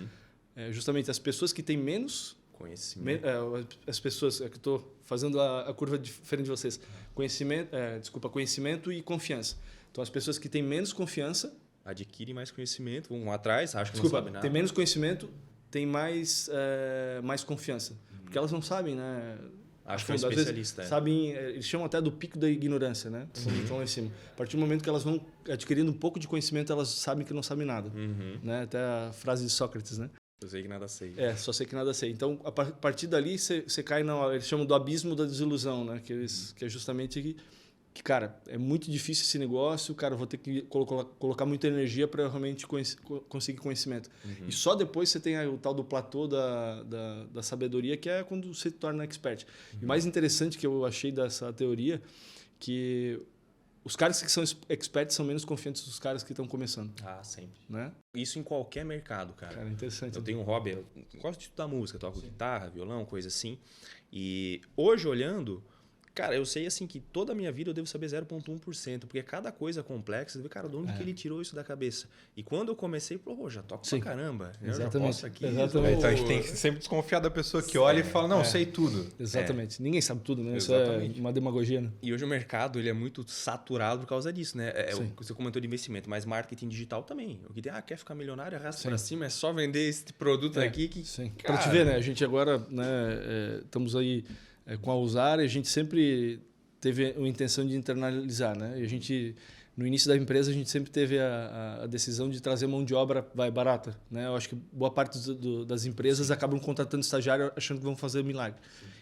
justamente as pessoas que têm menos conhecimento, as pessoas, que eu estou fazendo a curva diferente de vocês, conhecimento e confiança. Então as pessoas que têm menos confiança adquirem mais conhecimento, vão atrás, acham que não sabem nada. Tem menos conhecimento, tem mais confiança. Porque elas não sabem, né? Acho que é um especialista. Sabem, eles chamam até do pico da ignorância, né? Estão lá em cima. A partir do momento que elas vão adquirindo um pouco de conhecimento, elas sabem que não sabem nada. Né? Até a frase de Sócrates, né? Eu sei que nada sei. Só sei que nada sei. Então, a partir dali, você cai eles chamam do abismo da desilusão, né? Que é justamente que, cara, é muito difícil esse negócio, cara, eu vou ter que colocar muita energia para realmente conseguir conhecimento. E só depois você tem o tal do platô da sabedoria, que é quando você se torna expert. E o mais interessante que eu achei dessa teoria, que os caras que são experts são menos confiantes dos caras que estão começando. Ah, sempre. Né? Isso em qualquer mercado, cara. Cara, interessante. Eu tenho um hobby, eu gosto de estudar música, toco guitarra, violão, coisa assim. E hoje, olhando... Cara, eu sei assim que toda a minha vida eu devo saber 0,1%, porque cada coisa complexa, você vê, cara, de onde que ele tirou isso da cabeça? E quando eu comecei, já toco pra caramba. Exatamente. Eu já posso aqui. Exatamente. Então a gente tem que sempre desconfiar da pessoa que olha e fala, não, sei tudo. Exatamente. Ninguém sabe tudo, né? Exatamente. Isso é uma demagogia, né? E hoje o mercado ele é muito saturado por causa disso, né? Você comentou de investimento, mas marketing digital também. O que tem, quer ficar milionário, arrasta pra cima, é só vender esse produto aqui que... Sim. Cara... Pra te ver, né? A gente agora, né, estamos aí com a Usar, a gente sempre teve a intenção de internalizar, né? E a gente, no início da empresa, a gente sempre teve a decisão de trazer mão de obra barata, né? Eu acho que boa parte das empresas acabam contratando estagiário achando que vão fazer milagre.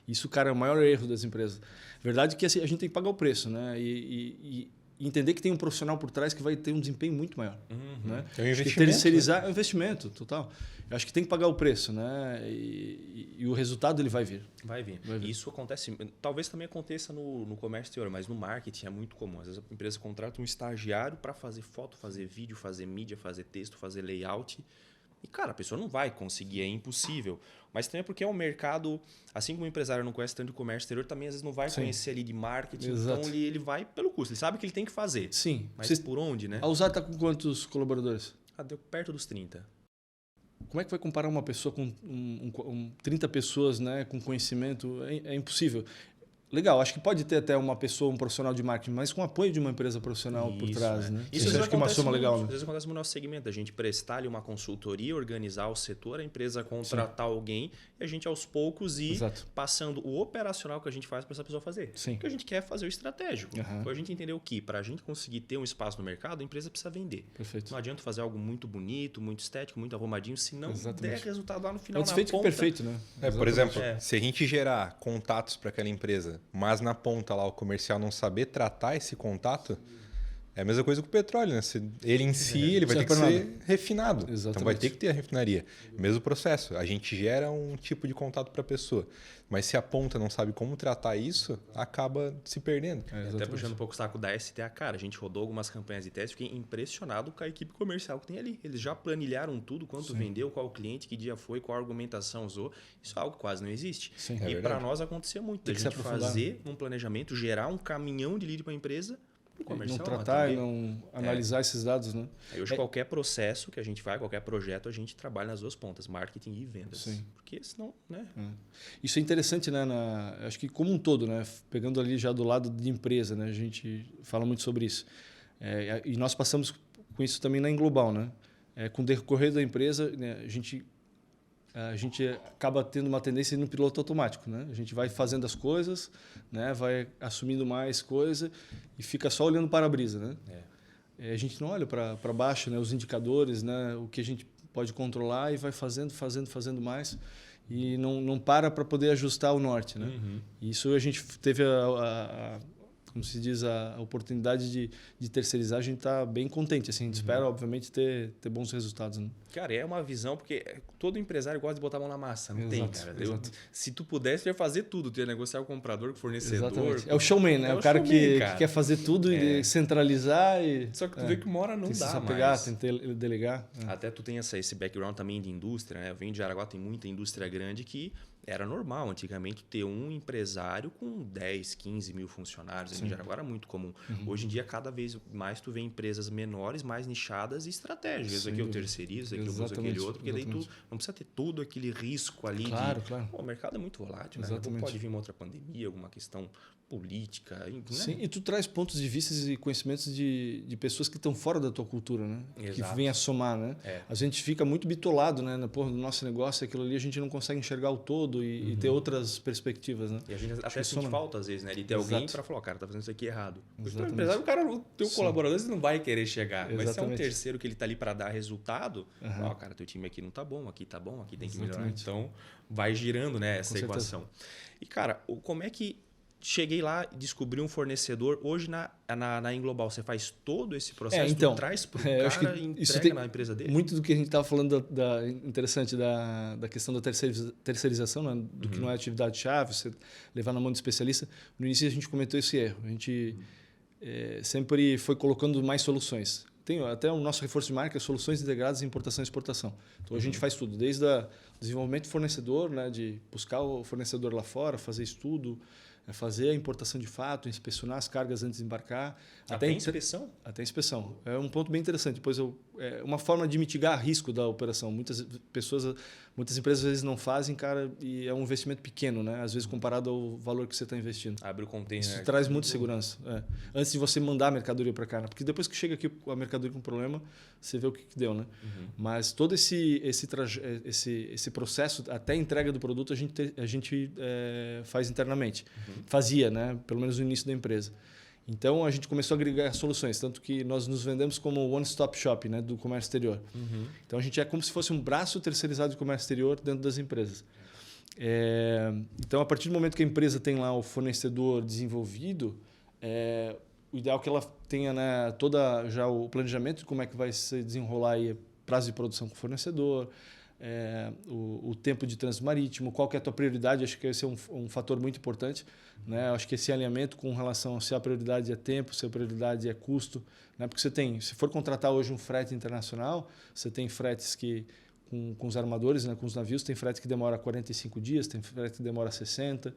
Isso, cara, é o maior erro das empresas. Verdade que assim, a gente tem que pagar o preço, né? E entender que tem um profissional por trás que vai ter um desempenho muito maior. Né? É um investimento. Terceirizar é um investimento, total. Eu acho que tem que pagar o preço, né? E o resultado ele vai vir. Vai vir. Isso acontece, talvez também aconteça no comércio exterior, mas no marketing é muito comum. Às vezes a empresa contrata um estagiário para fazer foto, fazer vídeo, fazer mídia, fazer texto, fazer layout. E, cara, a pessoa não vai conseguir, é impossível. Mas também é porque é um mercado, assim como o empresário não conhece tanto de comércio exterior, também às vezes não vai conhecer ali de marketing. Exato. Então ele vai pelo custo, ele sabe que ele tem que fazer. Sim. Mas por onde, né? A Usar está com quantos colaboradores? Deu perto dos 30. Como é que vai comparar uma pessoa com 30 pessoas, né, com conhecimento? É impossível. Legal, acho que pode ter até uma pessoa, um profissional de marketing, mas com apoio de uma empresa profissional por trás. Né? Isso acho que é uma soma legal. Às vezes acontece no nosso segmento, a gente prestar ali uma consultoria, organizar o setor, a empresa contratar alguém e a gente aos poucos ir passando o operacional que a gente faz para essa pessoa fazer. Porque a gente quer fazer o estratégico. Então a gente entendeu que para a gente conseguir ter um espaço no mercado, a empresa precisa vender. Perfeito. Não adianta fazer algo muito bonito, muito estético, muito arrumadinho, se não der resultado lá no final. É desfeito que perfeito, né? Por exemplo, se a gente gerar contatos para aquela empresa, mas na ponta lá o comercial não saber tratar esse contato, é a mesma coisa com o petróleo, né? Ele em si ele vai ter que ser refinado. Exatamente. Então vai ter que ter a refinaria. Mesmo processo. A gente gera um tipo de contato para a pessoa. Mas se a ponta não sabe como tratar isso, acaba se perdendo. Até puxando um pouco o saco da STA, cara, a gente rodou algumas campanhas de teste, fiquei impressionado com a equipe comercial que tem ali. Eles já planilharam tudo, quanto vendeu, qual cliente, que dia foi, qual argumentação usou. Isso é algo que quase não existe. E para nós acontecia muito. A gente fazer um planejamento, gerar um caminhão de lead para a empresa, não tratar e não analisar esses dados, né? Aí hoje qualquer processo que a gente vai, qualquer projeto, a gente trabalha nas duas pontas, marketing e vendas. Sim. Porque senão, né? Isso é interessante, né? Acho que como um todo, né? Pegando ali já do lado de empresa, né? A gente fala muito sobre isso. E nós passamos com isso também na Englobal, né? Com o decorrer da empresa, né? A gente acaba tendo uma tendência no piloto automático, né? A gente vai fazendo as coisas, né? Vai assumindo mais coisa e fica só olhando para a brisa, né? A gente não olha para baixo, né? Os indicadores, né? O que a gente pode controlar e vai fazendo mais e não para poder ajustar o norte, né? E isso a gente teve como se diz, a oportunidade de terceirizar, a gente está bem contente. Assim, a gente espera, obviamente, ter bons resultados. Né? Cara, é uma visão, porque todo empresário gosta de botar a mão na massa. Não tem, cara. Se tu pudesse, tu ia fazer tudo. Tu ia negociar com o comprador, com o fornecedor. Exatamente. É o showman, né? O cara que quer fazer tudo e centralizar. Só que tu vê que uma hora não dá mais. Pegar, tem que delegar. Até tu tem esse background também de indústria, né? Eu venho de Jaraguá, tem muita indústria grande que era normal antigamente ter um empresário com 10, 15 mil funcionários. Em Jaraguá era muito comum. Hoje em dia, cada vez mais tu vê empresas menores, mais nichadas e estratégicas. Isso aqui eu terceirizo, isso aqui eu uso aquele outro, porque daí tu não precisa ter todo aquele risco ali. Claro. O mercado é muito volátil, né? Pode vir uma outra pandemia, alguma questão política. Né? Sim, e tu traz pontos de vista e conhecimentos de pessoas que estão fora da tua cultura, né? Exato. Que vêm a somar, né? A gente fica muito bitolado, né? No nosso negócio, aquilo ali a gente não consegue enxergar o todo e ter outras perspectivas, né? E a gente até sente falta, às vezes, né? De ter alguém para falar, cara, tá fazendo isso aqui errado. O teu colaborador não vai querer chegar. Exatamente. Mas se é um terceiro que ele tá ali para dar resultado, cara, teu time aqui não tá bom, aqui tem que melhorar. Então, vai girando, né, essa equação. E, cara, como é que cheguei lá e descobri um fornecedor. Hoje, na Englobal, você faz todo esse processo, tu traz para o cara e entrega na empresa dele? Muito do que a gente estava falando interessante da questão da terceirização, né? Do que não é atividade-chave, você levar na mão do especialista. No início, a gente cometeu esse erro. A gente sempre foi colocando mais soluções. Tem até o nosso reforço de marca, soluções integradas em importação e exportação. Então, a gente faz tudo, desde o desenvolvimento do fornecedor, né? De buscar o fornecedor lá fora, fazer estudo, fazer a importação de fato, inspecionar as cargas antes de embarcar. Até inspeção? Até inspeção. É um ponto bem interessante. Depois é uma forma de mitigar risco da operação. Muitas empresas às vezes não fazem, cara, e é um investimento pequeno, né? Às vezes comparado ao valor que você está investindo. Abre o container. Isso traz muita segurança. Antes de você mandar a mercadoria para cá, né? Porque depois que chega aqui a mercadoria com problema, você vê o que deu, né? Mas todo esse processo até a entrega do produto a gente faz internamente. Fazia, né? Pelo menos no início da empresa. Então, a gente começou a agregar soluções, tanto que nós nos vendemos como one-stop shop, né, do comércio exterior. Então, a gente é como se fosse um braço terceirizado de comércio exterior dentro das empresas. Então, a partir do momento que a empresa tem lá o fornecedor desenvolvido, o ideal é que ela tenha, né, toda já o planejamento de como é que vai se desenrolar aí prazo de produção com o fornecedor, o tempo de trânsito marítimo, qual que é a tua prioridade, acho que esse é um fator muito importante. Né? Acho que esse alinhamento com relação a se a prioridade é tempo, se a prioridade é custo. Né? Porque se for contratar hoje um frete internacional, você tem fretes que, com os armadores, né, com os navios, tem frete que demora 45 dias, tem frete que demora 60.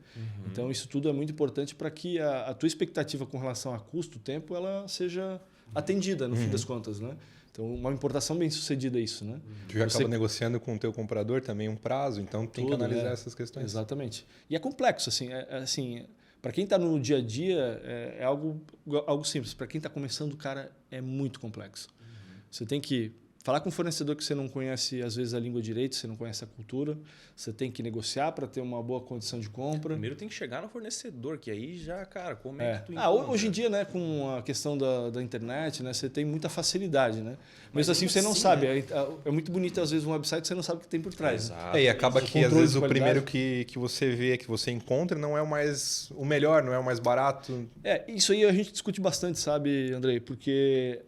Então, isso tudo é muito importante para que a tua expectativa com relação a custo, tempo, ela seja atendida, no fim das contas, né? Então, uma importação bem sucedida é isso, né? Tu já acaba negociando com o teu comprador também um prazo, então tem que analisar essas questões. Exatamente. E é complexo, assim, para quem está no dia a dia é algo simples. Para quem está começando, cara, é muito complexo. Você tem que falar com um fornecedor que você não conhece, às vezes, a língua direito, você não conhece a cultura. Você tem que negociar para ter uma boa condição de compra. Primeiro tem que chegar no fornecedor, que aí já, cara, como é que tu hoje em dia, né, com a questão da internet, né, você tem muita facilidade, né? Mas assim, você não sabe. Né? É muito bonito, às vezes, um website, você não sabe o que tem por trás. Exato. E acaba que, às vezes, o primeiro que você vê, que você encontra, não é o melhor, não é o mais barato. Isso aí a gente discute bastante, sabe, Andrei? Porque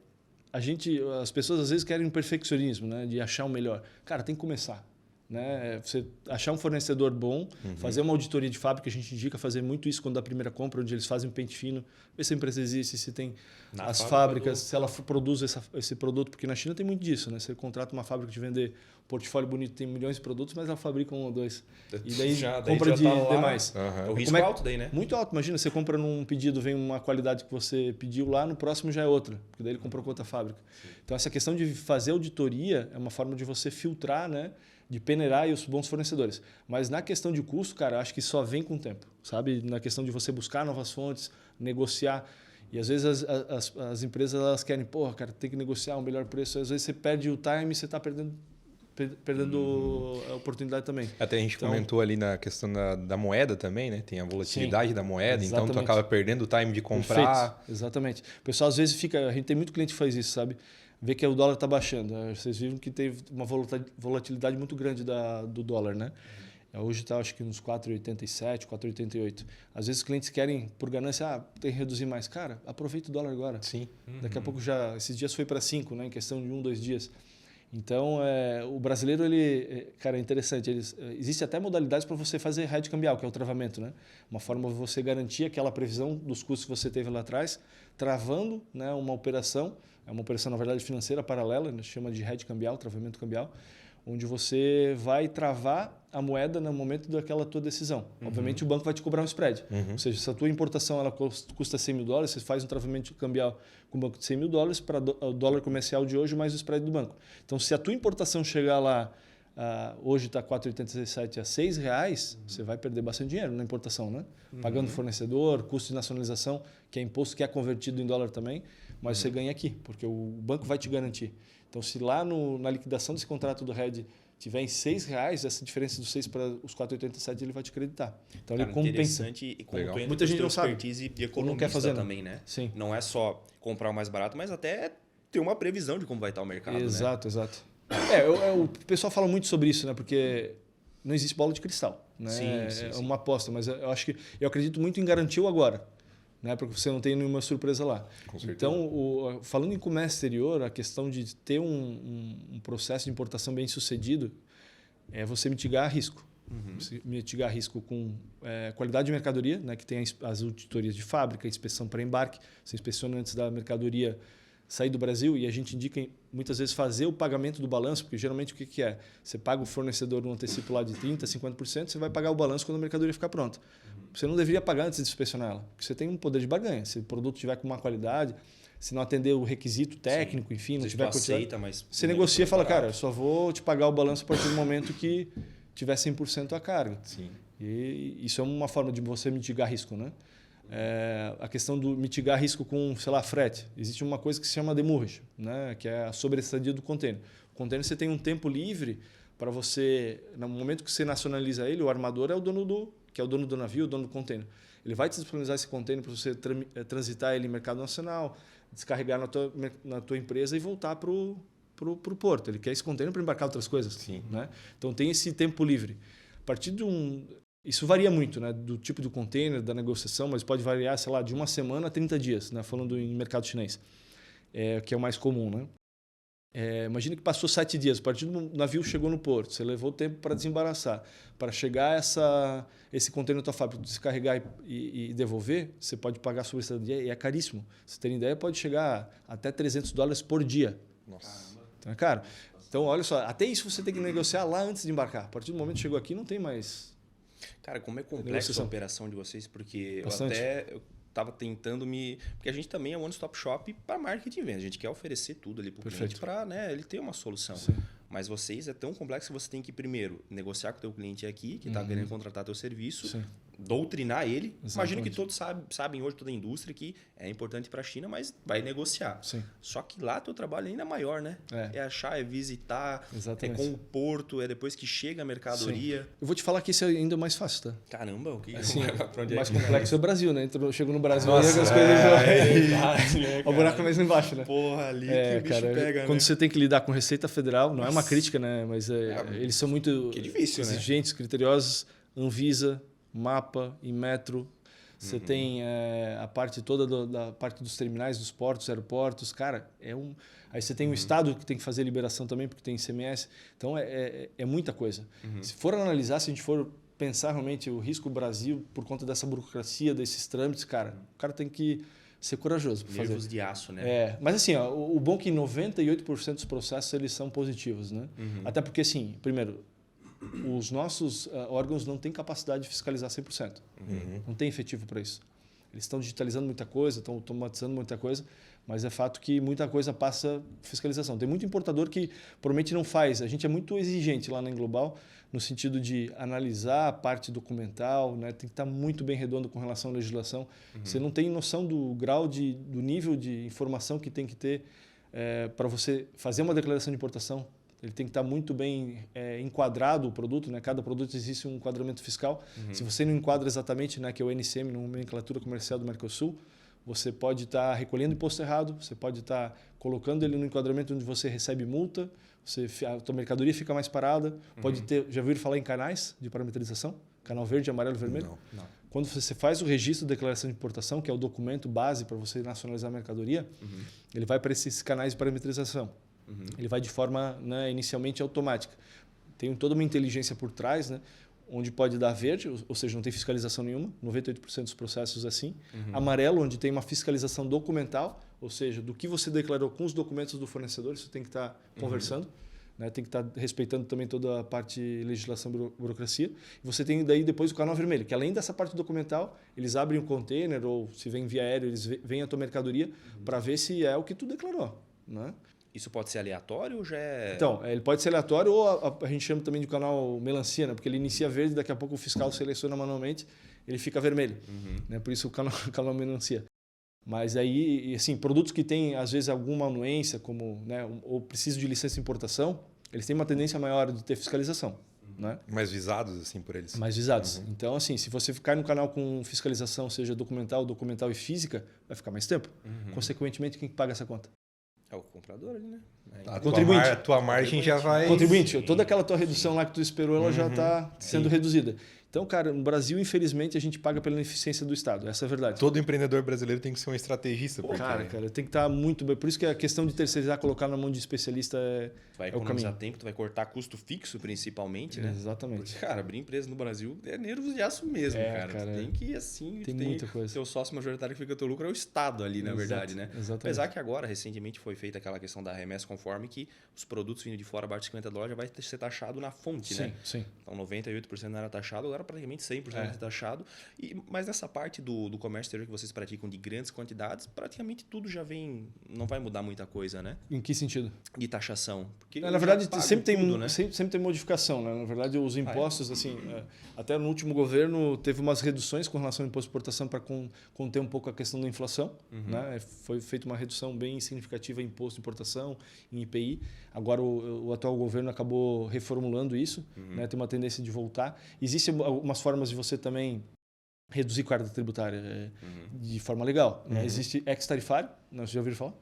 as pessoas às vezes querem um perfeccionismo, né? De achar o melhor. Cara, tem que começar. né? Você achar um fornecedor bom, fazer uma auditoria de fábrica, a gente indica fazer muito isso quando dá a primeira compra, onde eles fazem um pente fino, ver se a empresa existe, se tem as fábricas, se ela produz esse produto, porque na China tem muito disso, né? Você contrata uma fábrica de vender um portfólio bonito, tem milhões de produtos, mas ela fabrica um ou dois. E daí compra de demais. O risco é alto daí, né? Muito alto. Imagina, você compra num pedido, vem uma qualidade que você pediu lá, no próximo já é outra, porque daí ele comprou com outra fábrica. Então, essa questão de fazer auditoria é uma forma de você filtrar, né? De peneirar os bons fornecedores. Mas na questão de custo, cara, acho que só vem com o tempo, sabe? Na questão de você buscar novas fontes, negociar. E às vezes as empresas elas querem, porra, cara, tem que negociar um melhor preço. Às vezes você perde o time e você está perdendo a oportunidade também. Até a gente comentou ali na questão da moeda também, né? Tem a volatilidade da moeda, exatamente. Então tu acaba perdendo o time de comprar. Perfeito. Exatamente. O pessoal às vezes fica... A gente tem muito cliente que faz isso, sabe? Vê que o dólar está baixando. Vocês viram que teve uma volatilidade muito grande do dólar, né? Hoje está, acho que uns 4,87, 4,88. Às vezes os clientes querem, por ganância, tem que reduzir mais. Cara, aproveita o dólar agora. Sim. Daqui a pouco já... Esses dias foi para 5, né? Em questão de 1, 2 dias. Então, o brasileiro, cara, é interessante. Existe até modalidades para você fazer hedge cambial, que é o travamento, né? Uma forma de você garantir aquela previsão dos custos que você teve lá atrás, travando, né, uma operação. É uma operação, na verdade, financeira paralela, a gente chama de hedge cambial, travamento cambial, onde você vai travar a moeda no momento daquela tua decisão. Obviamente, o banco vai te cobrar um spread. Ou seja, se a tua importação ela custa $100 mil, você faz um travamento cambial com o banco de $100 mil para o dólar comercial de hoje mais o spread do banco. Então, se a tua importação chegar lá, hoje está 4,87 a R$6, você vai perder bastante dinheiro na importação, né? Pagando fornecedor, custo de nacionalização, que é imposto que é convertido em dólar também, mas você ganha aqui, porque o banco vai te garantir. Então, se lá na liquidação desse contrato do RED tiver em R$6, essa diferença dos 6 para os 4,87 ele vai te acreditar. Então, cara, ele compensa. Interessante e como tu entra muita gente não sabe. Expertise de economista não quer fazer, também, né? Sim. Não é só comprar o mais barato, mas até ter uma previsão de como vai estar o mercado, exato. O pessoal fala muito sobre isso, né? Porque não existe bola de cristal, né? Sim. É uma aposta, mas eu acredito muito em garantir o agora, né? Porque você não tem nenhuma surpresa lá. Com certeza. Então, falando em comércio exterior, a questão de ter um processo de importação bem sucedido é você mitigar risco. Você mitigar risco com qualidade de mercadoria, né? Que tem as auditorias de fábrica, inspeção para embarque, você inspeciona antes da mercadoria sair do Brasil, e a gente indica muitas vezes fazer o pagamento do balanço, porque geralmente o que é? Você paga o fornecedor um antecipo lá de 30%, 50%, você vai pagar o balanço quando a mercadoria ficar pronta. Você não deveria pagar antes de inspecionar ela, porque você tem um poder de barganha. Se o produto tiver com má qualidade, se não atender o requisito técnico, enfim, não tiver aceita, mas você negocia e fala, cara, eu só vou te pagar o balanço a partir do momento que tiver 100% a carga. Sim. E isso é uma forma de você mitigar risco, né? A questão do mitigar risco com, sei lá, frete. Existe uma coisa que se chama demurrage, né? Que é a sobreestadia do container. O container você tem um tempo livre para você, no momento que você nacionaliza ele, o armador é o dono do navio, o dono do container. Ele vai te disponibilizar esse container para você transitar ele em mercado nacional, descarregar na tua empresa e voltar para o porto. Ele quer esse container para embarcar outras coisas. Sim. Né? Então tem esse tempo livre. A partir de isso varia muito, né? Do tipo do container, da negociação, mas pode variar, sei lá, de 1 semana a 30 dias, né? Falando em mercado chinês, que é o mais comum, né? Imagina que passou 7 dias, a partir do navio chegou no porto, você levou tempo para desembaraçar, para chegar esse container na tua fábrica, descarregar e devolver, você pode pagar sobre essa dia e é caríssimo. Você tem ideia, pode chegar até $300 por dia. Nossa. Então é caro. Então, olha só, até isso você tem que negociar lá antes de embarcar. A partir do momento que chegou aqui, não tem mais... Cara, como é complexa a operação de vocês, porque eu estava tentando porque a gente também é um one-stop shop para marketing e venda. A gente quer oferecer tudo ali para o cliente para, né, ele ter uma solução. Sim. Mas vocês é tão complexo que você tem que primeiro negociar com o teu cliente aqui, que está querendo contratar teu serviço, Sim. doutrinar ele. Exatamente. Imagino que todos sabem hoje, toda a indústria, que é importante para a China, mas vai negociar. Sim. Só que lá teu trabalho ainda é maior, né? É achar, é visitar, exatamente. é com o porto, é depois que chega a mercadoria. Sim. Eu vou te falar que isso é ainda mais fácil, tá? Caramba, o que assim, pra onde mais complexo é o Brasil, né? Então, eu chego no Brasil e as coisas... O buraco é mais embaixo, né? Porra, ali que o bicho pega, quando né? você tem que lidar com Receita Federal, não é uma crítica, né? Mas eles são muito difícil, exigentes, criteriosos, Anvisa, Mapa, Inmetro. você tem a parte toda da parte dos terminais, dos portos, aeroportos. Cara, aí você tem o Estado que tem que fazer a liberação também, porque tem ICMS. Então, é muita coisa. Se for analisar, se a gente for pensar realmente o risco Brasil por conta dessa burocracia, desses trâmites, cara, o cara tem que ser corajoso para fazer. Nervos de aço, né? Mas assim, ó, o bom é que 98% dos processos eles são positivos, né? Até porque, assim, primeiro, os nossos órgãos não têm capacidade de fiscalizar 100%. Não tem efetivo para isso. Eles estão digitalizando muita coisa, estão automatizando muita coisa, mas é fato que muita coisa passa fiscalização. Tem muito importador que provavelmente não faz. A gente é muito exigente lá na Englobal, no sentido de analisar a parte documental, né? Tem que estar muito bem redondo com relação à legislação. Você não tem noção do grau, do nível de informação que tem que ter para você fazer uma declaração de importação. Ele tem que estar muito bem enquadrado o produto, né? Cada produto existe um enquadramento fiscal. Se você não enquadra exatamente, né, que é o NCM, Nomenclatura Comercial do Mercosul, você pode estar recolhendo imposto errado, você pode estar colocando ele no enquadramento onde você recebe multa, a tua mercadoria fica mais parada, pode ter, já ouviram falar em canais de parametrização? Canal verde, amarelo e vermelho? Não. Quando você faz o registro de declaração de importação, que é o documento base para você nacionalizar a mercadoria, ele vai para esses canais de parametrização. Ele vai de forma, né, inicialmente automática. Tem toda uma inteligência por trás, né, onde pode dar verde, ou seja, não tem fiscalização nenhuma, 98% dos processos assim. Amarelo, onde tem uma fiscalização documental, ou seja, do que você declarou com os documentos do fornecedor, isso tem que estar conversando, né, tem que estar respeitando também toda a parte legislação, burocracia. E você tem daí depois o canal vermelho, que além dessa parte documental, eles abrem um container ou se vem via aéreo, eles veem a tua mercadoria para ver se é o que tu declarou, né? Isso pode ser aleatório ou já é... Então, ele pode ser aleatório ou a gente chama também de canal melancia, né? Porque ele inicia verde, daqui a pouco o fiscal seleciona manualmente, ele fica vermelho. Né? Por isso o canal melancia. Mas aí, assim, produtos que têm, às vezes, alguma anuência, como, né, ou precisam de licença de importação, eles têm uma tendência maior de ter fiscalização. Né? Mais visados, assim, por eles. Mais visados. Então, assim, se você ficar no canal com fiscalização, seja documental e física, vai ficar mais tempo. Consequentemente, quem paga essa conta? É o comprador ali, né? Contribuinte. A tua margem já vai... Contribuinte. Toda aquela tua redução lá que tu esperou, ela já está sendo reduzida. Então, cara, no Brasil, infelizmente, a gente paga pela ineficiência do Estado. Essa é a verdade. Todo empreendedor brasileiro tem que ser um estrategista. Porque... Cara, tem que estar muito bem. Por isso que a questão de terceirizar, colocar na mão de especialista vai economizar tempo, tu vai cortar custo fixo, principalmente, né? Exatamente. Porque, cara, abrir empresa no Brasil é nervos de aço mesmo, cara. Tu tem que ir assim... Tem muita coisa. Teu sócio majoritário que fica teu lucro é o Estado ali, na verdade, né? Exatamente. Apesar que agora, recentemente, foi feita aquela questão da remessa conforme que os produtos vindo de fora abaixo de $50 já vai ser taxado na fonte, né? Sim. Então, 98% não era taxado, agora praticamente 100% é taxado. Mas nessa parte do comércio exterior que vocês praticam de grandes quantidades, praticamente tudo já vem... Não vai mudar muita coisa, né? Em que sentido? De taxação. Porque na verdade, sempre tudo, tem modificação. Né? Na verdade, os impostos, até no último governo, teve umas reduções com relação ao imposto de exportação para conter um pouco a questão da inflação. Né? Foi feita uma redução bem significativa em imposto de importação, em IPI. Agora, o atual governo acabou reformulando isso. Né? Tem uma tendência de voltar. Existem algumas formas de você também reduzir carga tributária de forma legal. Né? Existe ex-tarifário, vocês já ouviram falar?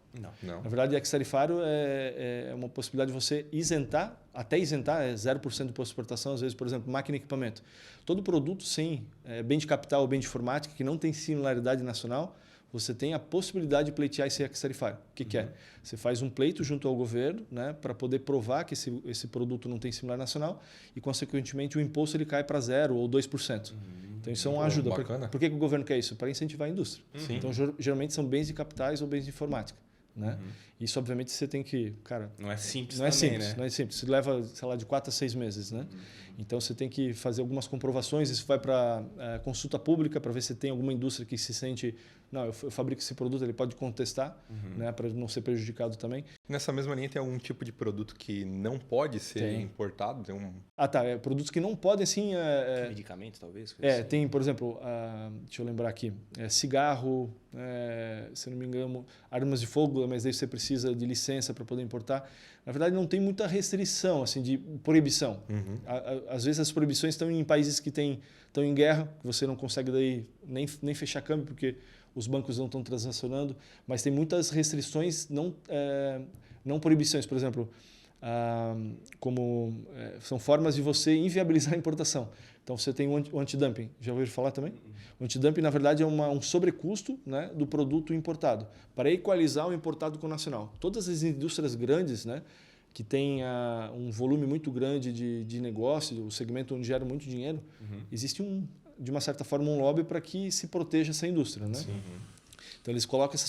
Não. Na verdade, ex-tarifário é uma possibilidade de você isentar, até isentar, 0% do imposto de exportação, às vezes, por exemplo, máquina e equipamento. Todo produto sem bem de capital ou bem de informática, que não tem similaridade nacional, você tem a possibilidade de pleitear esse ex-tarifário. O que é? Você faz um pleito junto ao governo, né, para poder provar que esse produto não tem similar nacional e, consequentemente, o imposto ele cai para 0% ou 2%. Então, isso é uma ajuda. Por que o governo quer isso? Para incentivar a indústria. Então, geralmente, são bens de capitais ou bens de informática. Né? Isso, obviamente, você tem que... Cara, não é simples também, né? Não é simples. Isso leva, sei lá, de 4 a 6 meses. Né? Então, você tem que fazer algumas comprovações. Isso vai para consulta pública para ver se tem alguma indústria que se sente... Não, eu fabrico esse produto, ele pode contestar, né, para não ser prejudicado também. Nessa mesma linha, tem algum tipo de produto que não pode ser importado? Produtos que não podem, assim... Medicamentos, talvez? Tem, por exemplo, deixa eu lembrar aqui, cigarro, se não me engano, armas de fogo, mas daí você precisa de licença para poder importar. Na verdade, não tem muita restrição, assim, de proibição. Às vezes, as proibições estão em países que estão em guerra, que você não consegue daí nem fechar câmbio, porque os bancos não estão transacionando, mas tem muitas restrições, não proibições. Por exemplo, são formas de você inviabilizar a importação. Então você tem o antidumping, já ouviram falar também? O antidumping, na verdade, é um sobrecusto, né, do produto importado, para equalizar o importado com o nacional. Todas as indústrias grandes, né, que têm um volume muito grande de negócio, o segmento onde gera muito dinheiro, existe de uma certa forma um lobby para que se proteja essa indústria, né? Então eles colocam essa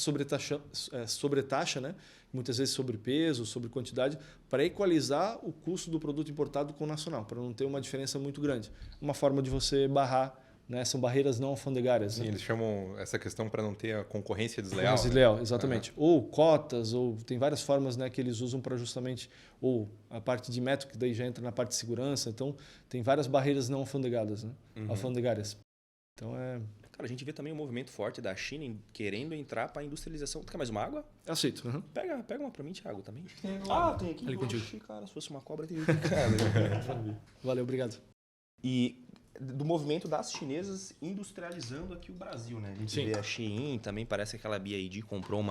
sobretaxa, né, muitas vezes sobre peso, sobre quantidade, para equalizar o custo do produto importado com o nacional, para não ter uma diferença muito grande. Uma forma de você barrar, né, são barreiras não alfandegárias. Sim, né? eles chamam essa questão para não ter a concorrência desleal. Desleal, exatamente. Ou cotas, ou tem várias formas, né, que eles usam para justamente, ou a parte de método, que daí já entra na parte de segurança. Então, tem várias barreiras não alfandegadas, né? Alfandegárias. Então, Cara, a gente vê também um movimento forte da China querendo entrar para a industrialização. Tu quer mais uma água? aceito. Pega uma para mim, Thiago, também. Tem tem aqui. Ali contigo. Oxi, cara, se fosse uma cobra, teria aqui, cara. Valeu, obrigado. E do movimento das chinesas industrializando aqui o Brasil, né? A gente vê a Shein, também parece que aquela BYD comprou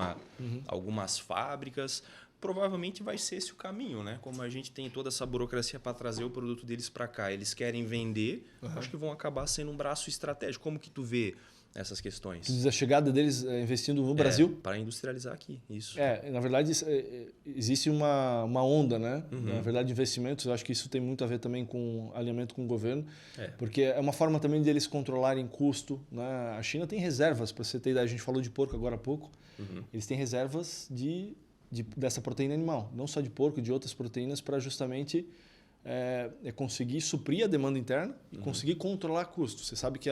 algumas fábricas. Provavelmente vai ser esse o caminho, né? Como a gente tem toda essa burocracia para trazer o produto deles para cá, eles querem vender, acho que vão acabar sendo um braço estratégico. Como que tu vê essas questões? Tu diz a chegada deles investindo no Brasil? Para industrializar aqui, isso. Na verdade, existe uma onda, né? Na verdade, de investimentos. Eu acho que isso tem muito a ver também com alinhamento com o governo, porque é uma forma também de eles controlarem custo. Né? A China tem reservas, para você ter ideia, a gente falou de porco agora há pouco, eles têm reservas dessa proteína animal, não só de porco, de outras proteínas, para justamente conseguir suprir a demanda interna e conseguir controlar custo. Você sabe que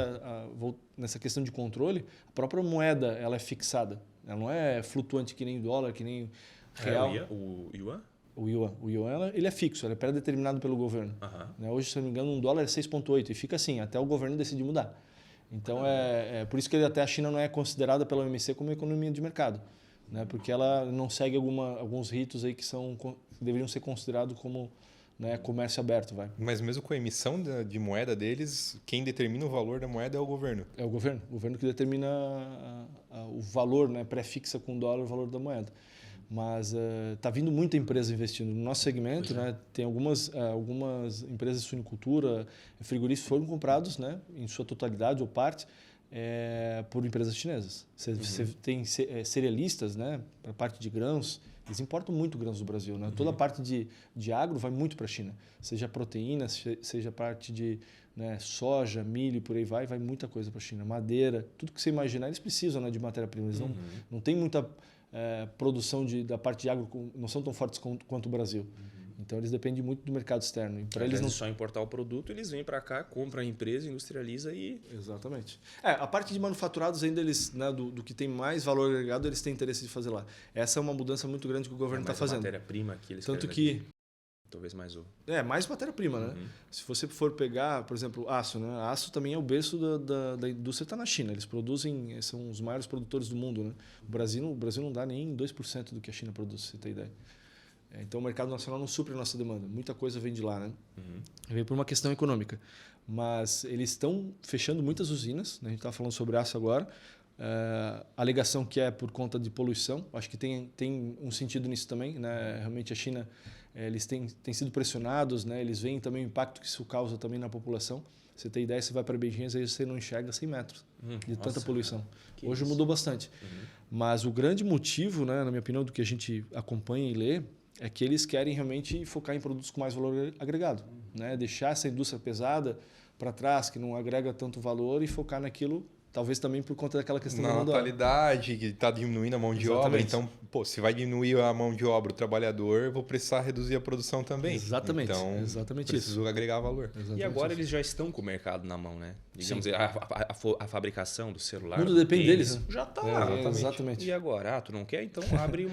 nessa questão de controle, a própria moeda ela é fixada. Ela não é flutuante que nem o dólar, que nem real. O yuan? O yuan ele é fixo, ele é pré-determinado pelo governo. Né? Hoje, se não me engano, um dólar é 6,8 e fica assim, até o governo decidir mudar. Então, por isso que até a China não é considerada pela OMC como economia de mercado. Né? Porque ela não segue alguns ritos aí que deveriam ser considerados como, né, comércio aberto. Mas mesmo com a emissão de moeda deles, quem determina o valor da moeda é o governo. É o governo que determina o valor, né, pré-fixa com o dólar o valor da moeda. Mas está vindo muita empresa investindo. No nosso segmento, né, tem algumas empresas de suinicultura, frigoríficos foram comprados, né, em sua totalidade ou parte, por empresas chinesas. Você tem cerealistas, né, para a parte de grãos, eles importam muito grãos do Brasil. Né? Toda a parte de agro vai muito para a China. Seja proteína, seja parte de, né, soja, milho, por aí vai muita coisa para a China. Madeira, tudo que você imaginar, eles precisam, né, de matéria-prima. Eles não tem muita produção da parte de agro, não são tão fortes quanto o Brasil. Então, eles dependem muito do mercado externo. E para eles não só importar o produto, eles vêm para cá, compram a empresa, industrializa e... Exatamente. A parte de manufaturados ainda eles, né, do que tem mais valor agregado, eles têm interesse de fazer lá. Essa é uma mudança muito grande que o governo está fazendo. Matéria-prima que eles Tanto que... Talvez mais mais matéria-prima, né? Se você for pegar, por exemplo, aço, né? Aço também é o berço da indústria, está na China. Eles produzem, são os maiores produtores do mundo, né? O Brasil não dá nem 2% do que a China produz, se você tem ideia. Então, o mercado nacional não supre a nossa demanda. Muita coisa vem de lá, né? Vem por uma questão econômica. Mas eles estão fechando muitas usinas. Né? A gente está falando sobre aço agora. A alegação que é por conta de poluição. Acho que tem um sentido nisso também. Né? Realmente, a China, eles têm sido pressionados. Né? Eles veem também o impacto que isso causa também na população. Você tem ideia, você vai para Beijing, aí você não enxerga 100 metros de tanta poluição. Hoje mudou bastante. Mas o grande motivo, né, na minha opinião, do que a gente acompanha e lê, é que eles querem realmente focar em produtos com mais valor agregado. Né? Deixar essa indústria pesada para trás, que não agrega tanto valor, e focar naquilo, talvez também por conta daquela questão da natalidade, que está diminuindo a mão de obra. Então, se vai diminuir a mão de obra, o trabalhor, eu vou precisar reduzir a produção também. Exatamente. Então, preciso agregar valor. E agora eles já estão com o mercado na mão, né? Digamos, a fabricação do celular. Tudo depende deles. Né? Já está lá. Exatamente. E agora? Tu não quer? Então abre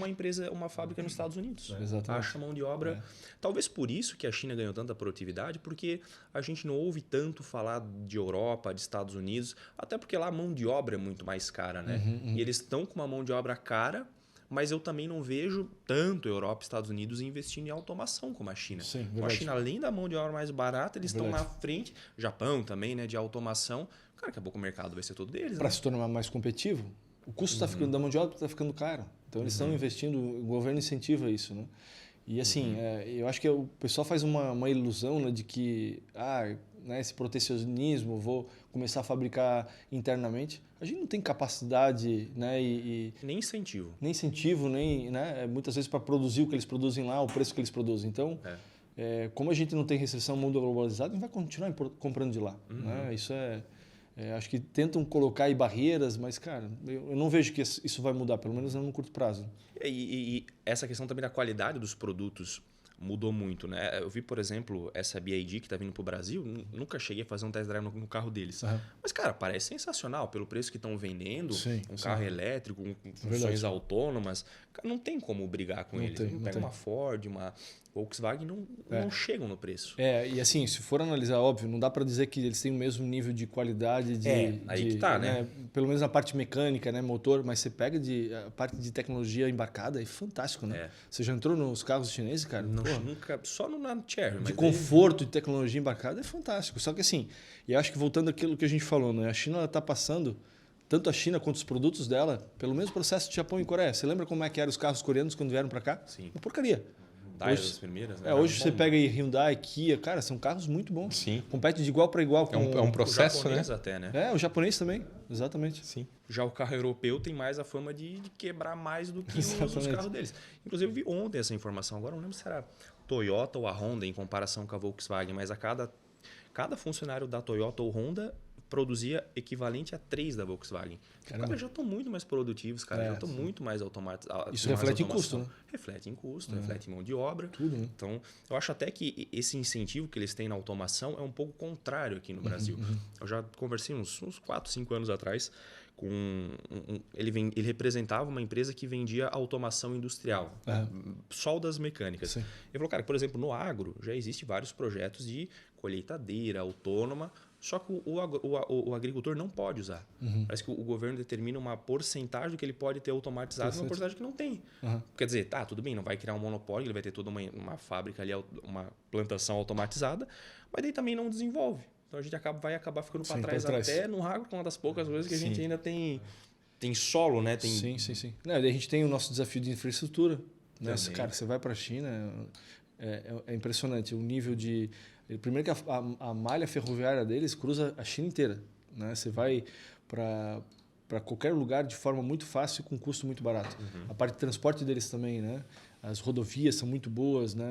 uma fábrica nos Estados Unidos. Exatamente. Acha mão de obra. Talvez por isso que a China ganhou tanta produtividade, porque a gente não ouve tanto falar de Europa, de Estados Unidos, até porque lá a mão de obra é muito mais cara, né? E eles estão com uma mão de obra cara, mas eu também não vejo tanto Europa e Estados Unidos investindo em automação como a China. Sim, a China, além da mão de obra mais barata, eles estão na frente. Japão também, né, de automação. Cara, daqui a pouco o mercado vai ser todo deles. Para se tornar mais competitivo, o custo da mão de obra está ficando caro. Então, eles estão investindo, o governo incentiva isso. Né? E assim, eu acho que o pessoal faz uma ilusão, né, de que né, esse protecionismo, vou começar a fabricar internamente. A gente não tem capacidade, né, Nem incentivo. nem incentivo, nem, né, muitas vezes para produzir o que eles produzem lá, o preço que eles produzem. Então, como a gente não tem restrição ao mundo globalizado, a gente vai continuar comprando de lá. Né? Isso acho que tentam colocar aí barreiras, mas, cara, eu não vejo que isso vai mudar, pelo menos não no curto prazo. E essa questão também da qualidade dos produtos mudou muito, né? Eu vi, por exemplo, essa BYD que está vindo para o Brasil, nunca cheguei a fazer um test drive no carro deles. Mas, cara, parece sensacional pelo preço que estão vendendo. Carro elétrico, com funções autônomas. Cara, não tem como brigar com eles. Pega uma Ford, uma Volkswagen, não chegam no preço. E assim, se for analisar, óbvio, não dá para dizer que eles têm o mesmo nível de qualidade aí que tá, né? Pelo menos na parte mecânica, né, motor, mas você pega a parte de tecnologia embarcada, é fantástico, né? Você já entrou nos carros chineses, cara? Nunca, só no Cherry. De conforto, de tecnologia embarcada é fantástico. Só que assim, eu acho que voltando àquilo que a gente falou, né? A China está passando, tanto a China quanto os produtos dela, pelo mesmo processo de Japão e Coreia. Você lembra como é que eram os carros coreanos quando vieram para cá? Sim. Uma porcaria. Hoje, das primeiras, né? Hoje você pega aí Hyundai, Kia, cara, são carros muito bons. Sim. Compete de igual para igual com é um processo, o japonês né? até, né? O japonês também, exatamente. Sim. Já o carro europeu tem mais a fama de quebrar mais do que os carros deles. Inclusive, eu vi ontem essa informação, agora não lembro se era Toyota ou a Honda em comparação com a Volkswagen, mas cada funcionário da Toyota ou Honda produzia equivalente a 3 da Volkswagen. Os caras já estão muito mais produtivos, cara, já estão muito mais automatizados. Isso reflete em custo, né? Reflete em custo, reflete em mão de obra. Tudo, né? Então, eu acho até que esse incentivo que eles têm na automação é um pouco contrário aqui no Brasil. Eu já conversei uns 4, 5 anos atrás com ele representava uma empresa que vendia automação industrial, soldas mecânicas. Ele falou, cara, por exemplo, no agro já existe vários projetos de colheitadeira autônoma, só que o agricultor não pode usar. Parece que o governo determina uma porcentagem do que ele pode ter automatizado e uma porcentagem que não tem. Quer dizer, tudo bem, não vai criar um monopólio, ele vai ter toda uma fábrica ali, uma plantação automatizada, mas daí também não desenvolve. Então a gente vai acabar ficando para trás até no agro, que é uma das poucas coisas que a gente ainda tem solo, né? Sim. A gente tem o nosso desafio de infraestrutura. Né? Cara, você vai para a China, é impressionante o nível de... Primeiro que a malha ferroviária deles cruza a China inteira. Né? Você vai para qualquer lugar de forma muito fácil com custo muito barato. A parte de transporte deles também, né? As rodovias são muito boas, né?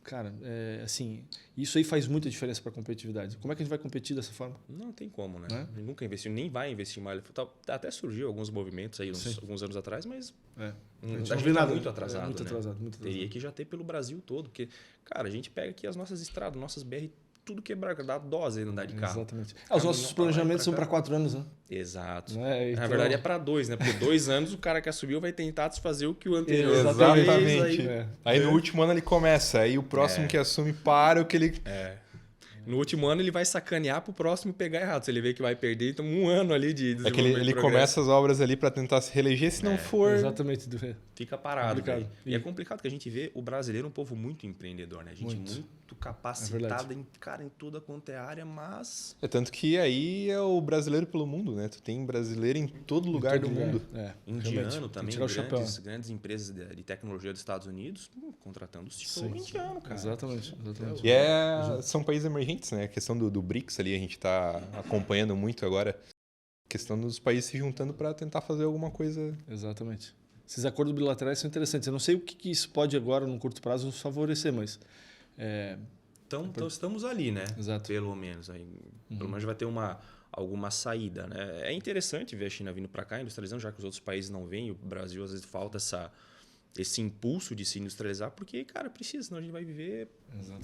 Cara, assim, isso aí faz muita diferença para a competitividade. Como é que a gente vai competir dessa forma? Não tem como, né? A gente nunca investiu, nem vai investir em malha. Até surgiu alguns movimentos aí alguns anos atrás, mas a gente está muito atrasado. Muito atrasado. Teria que já ter pelo Brasil todo, porque, cara, a gente pega aqui as nossas estradas, nossas BR, tudo quebrado, dá dose ainda andar de carro. Exatamente. Os nossos planejamentos são para 4 anos, né? Exato. Então... Na verdade é para 2, né? Porque 2 anos o cara que assumiu vai tentar desfazer o que o anterior Exatamente. Aí no último ano ele começa, aí o próximo que assume para o que ele... No último ano ele vai sacanear pro próximo pegar errado. Se ele vê que vai perder, então 1 ano ali de desenvolvimento. É que ele começa as obras ali para tentar se reeleger, se não for... Exatamente. Fica parado. E é complicado que a gente vê o brasileiro um povo muito empreendedor, né? A gente muito capacitado em tudo quanto é área, mas... tanto que aí é o brasileiro pelo mundo, né? Tu tem brasileiro em todo lugar do mundo. Indiano também, grandes empresas de tecnologia dos Estados Unidos contratando os tipos indiano, cara. Exatamente. E são países emergentes, né? A questão do BRICS ali, a gente está acompanhando muito agora. A questão dos países se juntando para tentar fazer alguma coisa. Exatamente. Esses acordos bilaterais são interessantes. Eu não sei o que isso pode agora, no curto prazo, nos favorecer, mas... Então estamos ali, né? Exato. Pelo menos. Pelo menos vai ter alguma saída, né? É interessante ver a China vindo para cá, industrializando, já que os outros países não vêm. O Brasil, às vezes, falta esse impulso de se industrializar, porque, cara, precisa, senão a gente vai viver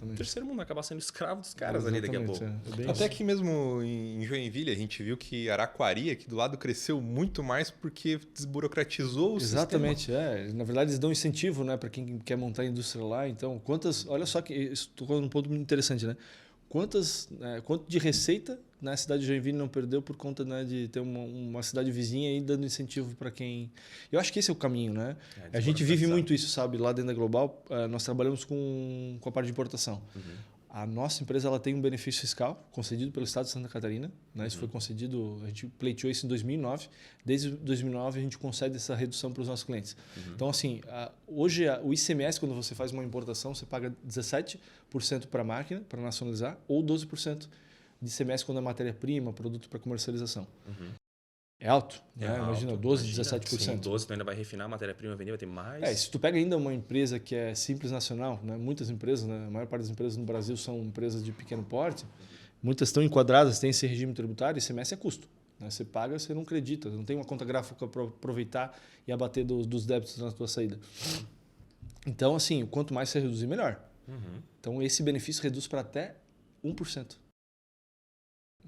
o terceiro mundo, acabar sendo escravo dos caras ali daqui a pouco. Até que mesmo em Joinville, a gente viu que Araquari, aqui do lado, cresceu muito mais porque desburocratizou o sistema. Exatamente. Na verdade, eles dão incentivo, né, para quem quer montar a indústria lá. Então, olha só que estou num ponto muito interessante, né? Quanto de receita na cidade de Joinville não perdeu por conta, né, de ter uma cidade vizinha aí dando incentivo para quem... Eu acho que esse é o caminho, né? A gente vive muito isso, sabe? Lá dentro da Global, nós trabalhamos com a parte de importação. A nossa empresa ela tem um benefício fiscal concedido pelo Estado de Santa Catarina. Né? Isso foi concedido, a gente pleiteou isso em 2009. Desde 2009 a gente concede essa redução para os nossos clientes. Então, assim, hoje o ICMS, quando você faz uma importação, você paga 17% para a máquina, para nacionalizar, ou 12% de ICMS quando é matéria-prima, produto para comercialização. É alto, né? Imagina, 12%, 17%. Sim, 12%, tu ainda vai refinar a matéria-prima, vender, vai ter mais. Se tu pega ainda uma empresa que é simples nacional, né? Muitas empresas, né? A maior parte das empresas no Brasil são empresas de pequeno porte, muitas estão enquadradas, têm esse regime tributário, ICMS é custo. Né? Você paga, você não acredita, não tem uma conta gráfica para aproveitar e abater dos débitos na tua saída. Então, assim, quanto mais você reduzir, melhor. Então, esse benefício reduz para até 1%.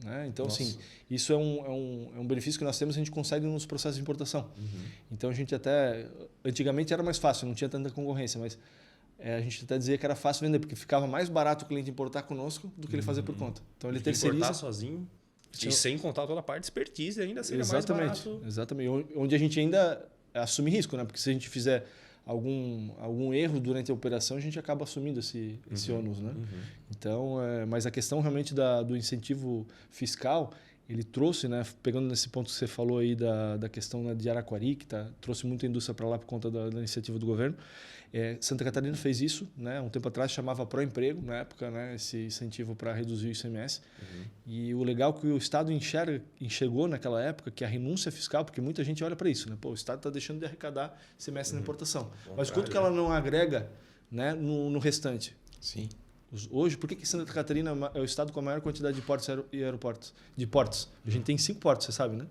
Né? Então, assim, isso é um benefício que nós temos, a gente consegue nos processos de importação. Então, a gente até... Antigamente era mais fácil, não tinha tanta concorrência, mas a gente até dizia que era fácil vender, porque ficava mais barato o cliente importar conosco do que ele fazer por conta. Então, ele terceiriza... Importar sozinho e sem contar toda a parte de expertise ainda seria mais barato. Exatamente. Onde a gente ainda assume risco, né? Porque se a gente fizer algum erro durante a operação, a gente acaba assumindo esse ônus, né? Então, mas a questão realmente do incentivo fiscal, ele trouxe, né, pegando nesse ponto que você falou aí da questão, né, de Araquari, que trouxe muita indústria para lá por conta da iniciativa do governo. Santa Catarina fez isso, né, um tempo atrás chamava Proemprego, na época, né, esse incentivo para reduzir o ICMS. E o legal é que o Estado enxergou naquela época que a renúncia fiscal, porque muita gente olha para isso, né? Pô, o Estado está deixando de arrecadar ICMS na importação. Mas quanto que ela não agrega, né, no restante? Sim. Hoje, por que Santa Catarina é o estado com a maior quantidade de portos e aeroportos? De portos. A gente tem 5 portos, você sabe, né?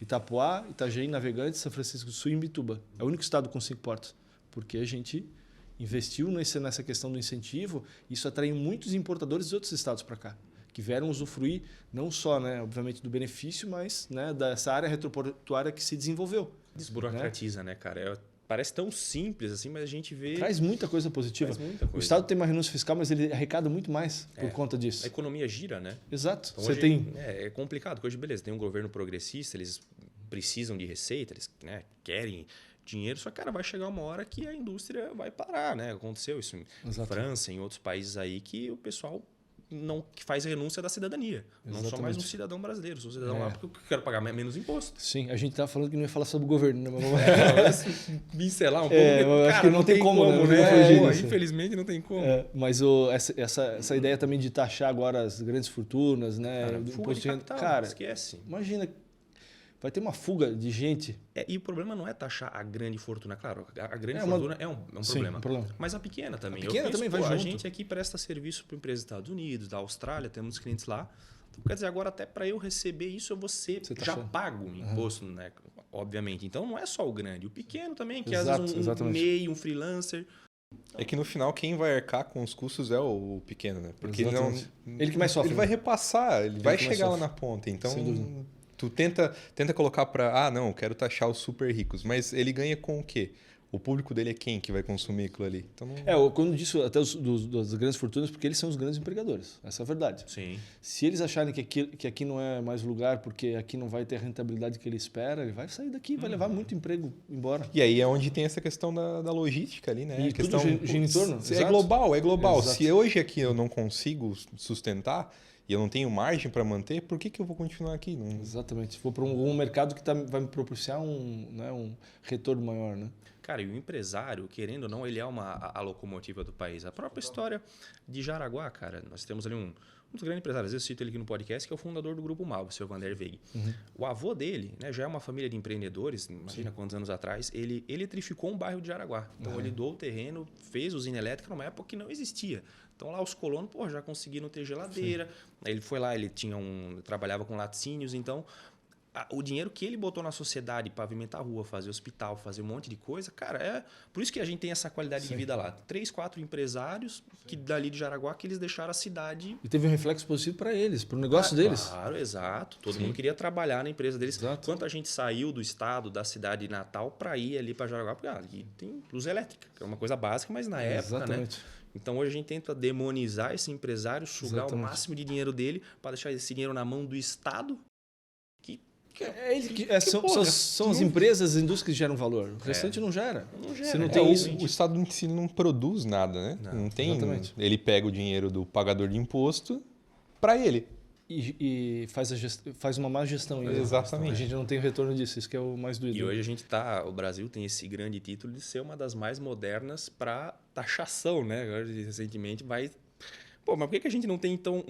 Itapuá, Itajaí, Navegantes, São Francisco do Sul e Imbituba. É o único estado com 5 portos. Porque a gente investiu nessa questão do incentivo, e isso atraiu muitos importadores de outros estados para cá, que vieram usufruir não só, né, obviamente, do benefício, mas, né, dessa área retroportuária que se desenvolveu. Desburocratiza, né, cara? Parece tão simples assim, mas a gente vê... Traz muita coisa positiva. O Estado tem uma renúncia fiscal, mas ele arrecada muito mais por conta disso. A economia gira, né? Exato. Então, hoje, é complicado, porque hoje, beleza, tem um governo progressista, eles precisam de receita, eles, né, querem dinheiro, só que, cara, vai chegar uma hora que a indústria vai parar, né? Aconteceu isso em França, em outros países aí, que o pessoal que faz renúncia da cidadania. Não sou mais um cidadão brasileiro, sou cidadão lá porque eu quero pagar menos imposto. Sim, a gente estava falando que não ia falar sobre o governo, né? Mas pincelar um pouco. Eu acho que não tem como, né? Infelizmente não tem como. Mas essa ideia também de taxar agora as grandes fortunas, né? Cara, fuga de capital, esquece. Imagina, vai ter uma fuga de gente. E o problema não é taxar a grande fortuna. Claro, a grande fortuna é um problema. Problema. Mas a pequena também. A pequena também vai junto. A gente aqui presta serviço para empresas dos Estados Unidos, da Austrália, temos clientes lá. Então, quer dizer, agora até para eu receber isso, você já pago um imposto, né? Obviamente. Então, não é só o grande. O pequeno também, que às vezes um MEI, um freelancer... É que no final quem vai arcar com os custos é o pequeno, né? Porque ele que mais sofre. Ele vai repassar, ele vai chegar lá na ponta. Então... Tu tenta colocar para... não, eu quero taxar os super ricos. Mas ele ganha com o quê? O público dele é quem que vai consumir aquilo ali? Então, não... quando disse até das grandes fortunas, porque eles são os grandes empregadores. Essa é a verdade. Sim. Se eles acharem que aqui não é mais lugar, porque aqui não vai ter a rentabilidade que ele espera, ele vai sair daqui, vai levar muito emprego embora. E aí é onde tem essa questão da logística ali, né? E a questão gira em torno. É global. Exato. Se hoje aqui eu não consigo sustentar, e eu não tenho margem para manter, por que eu vou continuar aqui? Não... Exatamente. Se for para um mercado que vai me propiciar um retorno maior, né? Cara, e o empresário, querendo ou não, ele é a locomotiva do país. A própria história de Jaraguá, cara, nós temos ali um dos grandes empresários, eu cito ele aqui no podcast, que é o fundador do Grupo Mal, o seu Vander Veig. O avô dele, né, já é uma família de empreendedores, imagina quantos anos atrás, ele eletrificou um bairro de Jaraguá. Então ele doou o terreno, fez usina elétrica numa época que não existia. Então lá os colonos, já conseguiram ter geladeira. Ele foi lá, ele trabalhava com laticínios, então o dinheiro que ele botou na sociedade, pavimentar a rua, fazer hospital, fazer um monte de coisa, cara, por isso que a gente tem essa qualidade de vida lá. 3, 4 empresários que dali de Jaraguá que eles deixaram a cidade... E teve um reflexo positivo para eles, para o negócio deles. Claro, exato. Todo mundo queria trabalhar na empresa deles. Exato. Quanto a gente saiu do estado, da cidade de Natal, para ir ali para Jaraguá, porque ali tem luz elétrica, que é uma coisa básica, mas na época, né? Então hoje a gente tenta demonizar esse empresário, sugar o máximo de dinheiro dele para deixar esse dinheiro na mão do Estado, que São as empresas, as indústrias que geram valor. O restante não gera. Não gera. Você não tem isso. O Estado em si não produz nada, né? Não tem. exatamente. Ele pega o dinheiro do pagador de imposto para ele. E faz uma má gestão. Ainda. Exatamente. A gente não tem o retorno disso, isso que é o mais doído. E hoje o Brasil tem esse grande título de ser uma das mais modernas para taxação, né? Agora, recentemente vai... Pô, mas por que a gente não tem, então,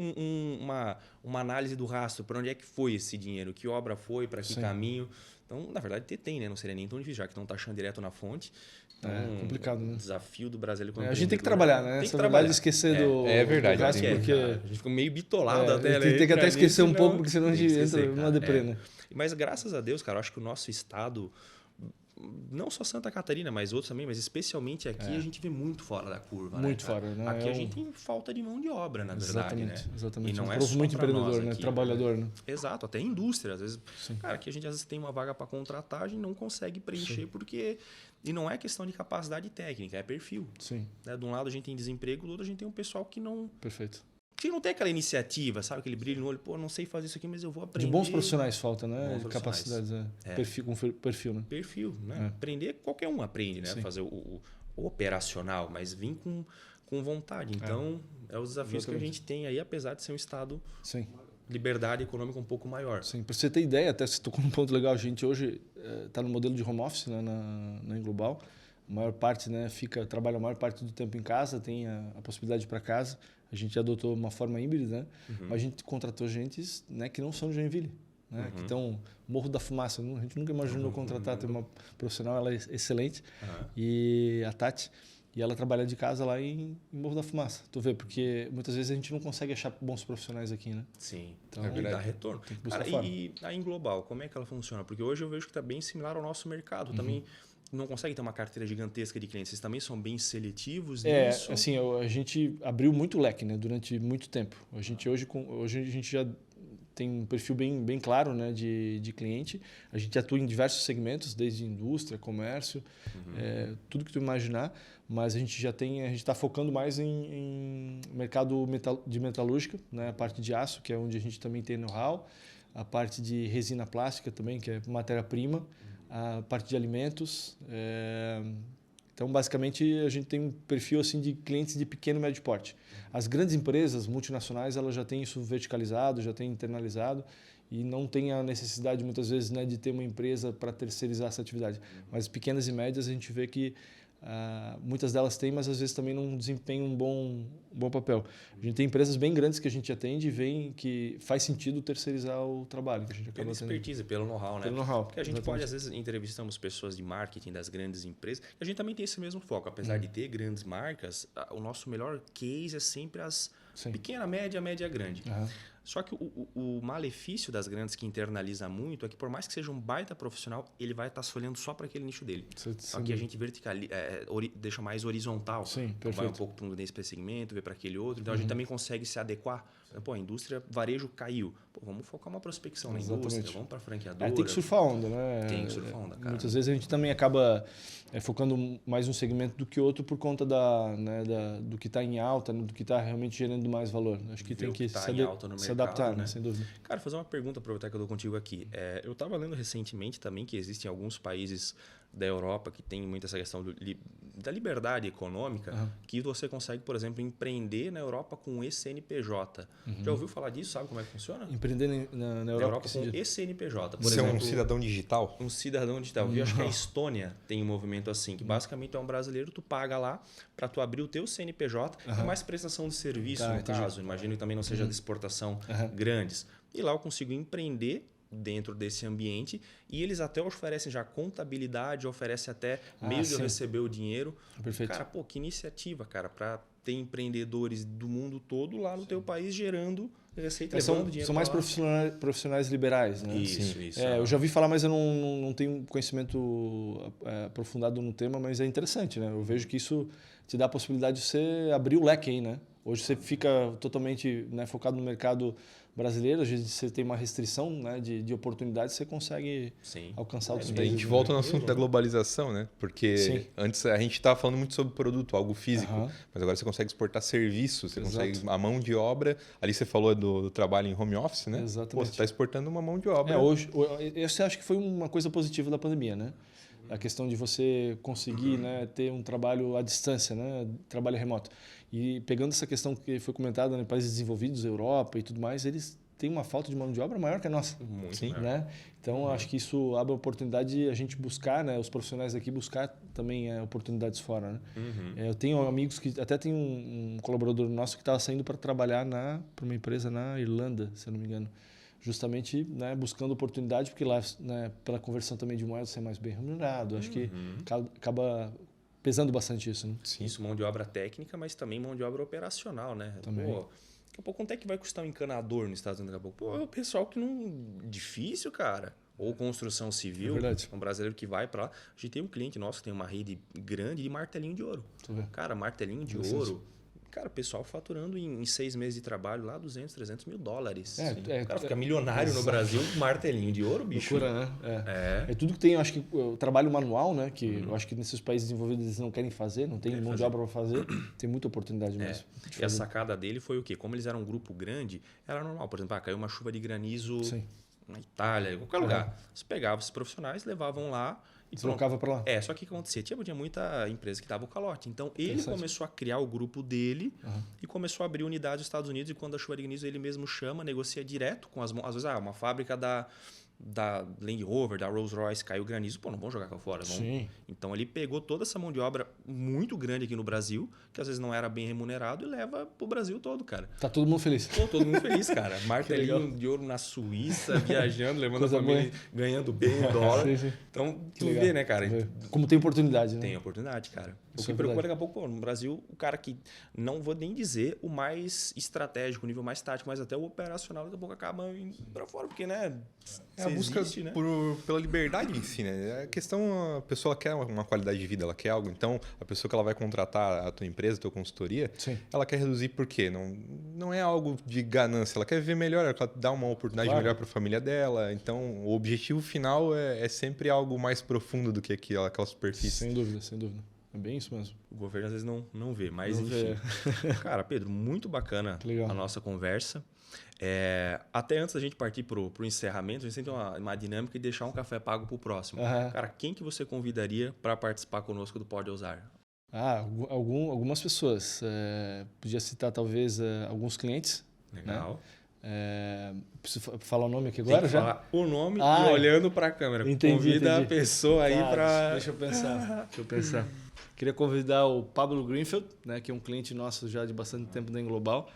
uma análise do rastro? Para onde é que foi esse dinheiro? Que obra foi? Para que caminho? Então, na verdade, tem, né? Não seria nem tão difícil, já que estão taxando direto na fonte. Então, É complicado, né? O desafio do brasileiro... A gente tem que trabalhar, né? Tem que Essa trabalhar. esquecer do verdade. do rastro, porque... A gente fica meio bitolado até. Tem que até esquecer um pouco, porque senão a gente tem que esquecer, entra numa deprê, né? Mas graças a Deus, cara, eu acho que o nosso estado, não só Santa Catarina, mas outros também, mas especialmente aqui, a gente vê muito fora da curva. Muito né, cara? fora, né? Aqui a gente tem falta de mão de obra, na verdade, Exatamente, né? exatamente. E não Um é povo só muito pra empreendedor, nós né? aqui, Trabalhador, né? Exato, até indústria. Às vezes, Sim. cara, aqui a gente às vezes tem uma vaga para contratar, a gente não consegue preencher porque... E não é questão de capacidade técnica, é perfil. Sim, Né? De um lado a gente tem desemprego, do outro a gente tem um pessoal que não tem aquela iniciativa, sabe? Aquele brilho no olho. Pô, não sei fazer isso aqui, mas eu vou aprender. De bons profissionais falta, né? Bons Capacidades, perfil, com perfil, né? Perfil, né? Aprender, qualquer um aprende, né? Sim. Fazer o operacional, mas vir com vontade. Então, é os desafios que a gente tem aí, apesar de ser um estado... Sim. Liberdade econômica um pouco maior. Sim, para você ter ideia, até você tocou num ponto legal, a gente hoje está no modelo de home office, né, na Englobal. A maior parte, né, trabalha a maior parte do tempo em casa, tem a possibilidade de ir para casa. A gente adotou uma forma híbrida, né? Mas a gente contratou gentes, né, que não são de Joinville, né? Que estão Morro da Fumaça. A gente nunca imaginou contratar, tem uma profissional, ela é excelente, e a Tati. E ela trabalha de casa lá em Morro da Fumaça. Tu vê, porque muitas vezes a gente não consegue achar bons profissionais aqui, né? Sim, então, e dá retorno. Cara, fora. e a Englobal, como é que ela funciona? Porque hoje eu vejo que está bem similar ao nosso mercado. Também não consegue ter uma carteira gigantesca de clientes. Vocês também são bem seletivos nisso? Assim, a gente abriu muito leque, né? Durante muito tempo. A gente hoje a gente já tem um perfil bem claro, né, de cliente. A gente atua em diversos segmentos, desde indústria, comércio, tudo que tu imaginar. Mas a gente está focando mais em mercado de metalúrgica, né, a parte de aço, que é onde a gente também tem know-how, a parte de resina plástica também, que é matéria-prima, a parte de alimentos. Então, basicamente, a gente tem um perfil assim de clientes de pequeno e médio porte. As grandes empresas multinacionais, elas já têm isso verticalizado, já têm internalizado e não tem a necessidade, muitas vezes, né, de ter uma empresa para terceirizar essa atividade. Mas pequenas e médias, a gente vê que muitas delas têm, mas às vezes também não desempenham um bom papel. A gente tem empresas bem grandes que a gente atende e vê que faz sentido terceirizar o trabalho. Que a gente acaba pela expertise, pelo know-how, né? Pelo know-how. Porque a gente pode, às vezes, entrevistamos pessoas de marketing das grandes empresas. A gente também tem esse mesmo foco. Apesar de ter grandes marcas, o nosso melhor case é sempre as pequena, média, grande. Só que o malefício das grandes que internaliza muito é que, por mais que seja um baita profissional, ele vai estar se olhando só para aquele nicho dele. Só que a gente deixa mais horizontal. Sim, então vai um pouco para esse segmento, vê para aquele outro. Então a gente também consegue se adequar. Pô, a indústria, varejo caiu. Pô, vamos focar uma prospecção na indústria, vamos para a franqueadora. Tem que surfar onda, né? Tem que surfar onda, cara. Muitas vezes a gente também acaba focando mais um segmento do que outro por conta do que está em alta, do que está realmente gerando mais valor. Acho que tem que se adaptar, né? Sem dúvida. Cara, fazer uma pergunta, aproveitar que eu estou contigo aqui. Eu estava lendo recentemente também que existem alguns países da Europa que tem muita essa questão da liberdade econômica, que você consegue, por exemplo, empreender na Europa com ECNPJ. Já ouviu falar disso? Sabe como é que funciona? Empreender na Europa com ECNPJ. Por Você exemplo, é um cidadão digital? Um cidadão digital. Eu acho que a Estônia tem um movimento assim, que basicamente é um brasileiro, tu paga lá para tu abrir o teu CNPJ, é mais prestação de serviço, no caso. Imagino que também não seja de exportação grandes. E lá eu consigo empreender dentro desse ambiente e eles até oferecem já contabilidade, oferecem até meio de eu receber o dinheiro. Perfeito. Cara, pô, que iniciativa, cara, para ter empreendedores do mundo todo lá no teu país gerando receita, levando dinheiro. São mais profissionais liberais, né? Isso. Eu já ouvi falar, mas eu não tenho conhecimento aprofundado no tema, mas é interessante, né? Eu vejo que isso te dá a possibilidade de você abrir o leque aí, né? Hoje você fica totalmente, né, focado no mercado brasileiro, às vezes você tem uma restrição, né, de oportunidades, você consegue alcançar outros A países. gente volta no assunto da globalização, né? Porque Sim. antes a gente estava falando muito sobre produto, algo físico, mas agora você consegue exportar serviço, você consegue a mão de obra. Ali você falou do trabalho em home office, né? Exatamente. Pô, você está exportando uma mão de obra. Hoje, eu acho que foi uma coisa positiva da pandemia, né? A questão de você conseguir, né, ter um trabalho à distância, né, trabalho remoto. E pegando essa questão que foi comentada em países desenvolvidos, Europa e tudo mais, eles têm uma falta de mão de obra maior que a nossa. Muito maior. Né? Então, acho que isso abre a oportunidade de a gente buscar, né, os profissionais aqui buscar também oportunidades fora. Né? Eu tenho amigos que... Até tem um colaborador nosso que estava saindo para trabalhar para uma empresa na Irlanda, se eu não me engano. Justamente, né, buscando oportunidade, porque lá, né, pela conversão também de moeda, você é mais bem remunerado. Acho que acaba pesando bastante isso. Né? Sim. Isso, mão de obra técnica, mas também mão de obra operacional, né? Também. Pô, daqui a pouco, quanto é que vai custar um encanador nos Estados Unidos? Daqui a pouco, pô, é o pessoal que não... Difícil, cara. Ou construção civil. É verdade. Um brasileiro que vai para lá. A gente tem um cliente nosso que tem uma rede grande de martelinho de ouro. Cara, martelinho de ouro... Cara, o pessoal faturando em 6 meses de trabalho lá $200, $300 mil. O cara fica milionário no Brasil com martelinho de ouro, bicho. Loucura, né? É tudo que tem, eu acho que o trabalho manual, né? Que eu acho que nesses países desenvolvidos eles não querem fazer, não tem mão de obra para fazer, tem muita oportunidade mesmo. E a sacada dele foi o quê? Como eles eram um grupo grande, era normal. Por exemplo, caiu uma chuva de granizo na Itália, em qualquer lugar. Você pegava esses profissionais, levavam lá. Deslocava para lá. Só que o que acontecia? Tinha muita empresa que dava o calote. Então, ele começou a criar o grupo dele e começou a abrir unidade nos Estados Unidos. E quando a chuva de granizo, ele mesmo chama, negocia direto com as mãos. Às vezes, uma fábrica da Land Rover, da Rolls Royce, caiu granizo. Pô, não vamos jogar cá fora. Vamos. Então, ele pegou toda essa mão de obra muito grande aqui no Brasil, que às vezes não era bem remunerado, e leva pro Brasil todo, cara. Tá todo mundo feliz. Pô, todo mundo feliz, cara. Martelinho de ouro na Suíça, viajando, levando Coisa a família, ganhando bem o dólar. Então, tu vê, né, cara? Como tem oportunidade, né? Tem oportunidade, cara. O Isso que é preocupa verdade. daqui a pouco, no Brasil, o cara que, não vou nem dizer o mais estratégico, o nível mais tático, mas até o operacional, daqui a pouco acaba indo pra fora, porque, né? É a busca existe, né? pela liberdade em si, né? A questão, a pessoa quer uma qualidade de vida, ela quer algo. Então, a pessoa que ela vai contratar a tua empresa, a tua consultoria, ela quer reduzir por quê? Não é algo de ganância, ela quer viver melhor, ela quer dar uma oportunidade melhor para a família dela. Então, o objetivo final é sempre algo mais profundo do que aquela superfície. Sem dúvida, sem dúvida. É bem isso mesmo. O governo às vezes não vê, mas Não enfim. vê. Cara, Pedro, muito bacana a nossa conversa. Até antes da gente partir pro encerramento, a gente tem uma dinâmica de deixar um café pago pro próximo. Cara, quem que você convidaria para participar conosco do Pode Ousar? Algumas pessoas. Podia citar talvez alguns clientes. Legal. Né? Preciso falar o nome aqui agora? Tem que já? falar o nome e olhando para a câmera. Convida a pessoa aí para... Deixa eu pensar. Queria convidar o Pablo Greenfield, né, que é um cliente nosso já de bastante tempo da Englobal.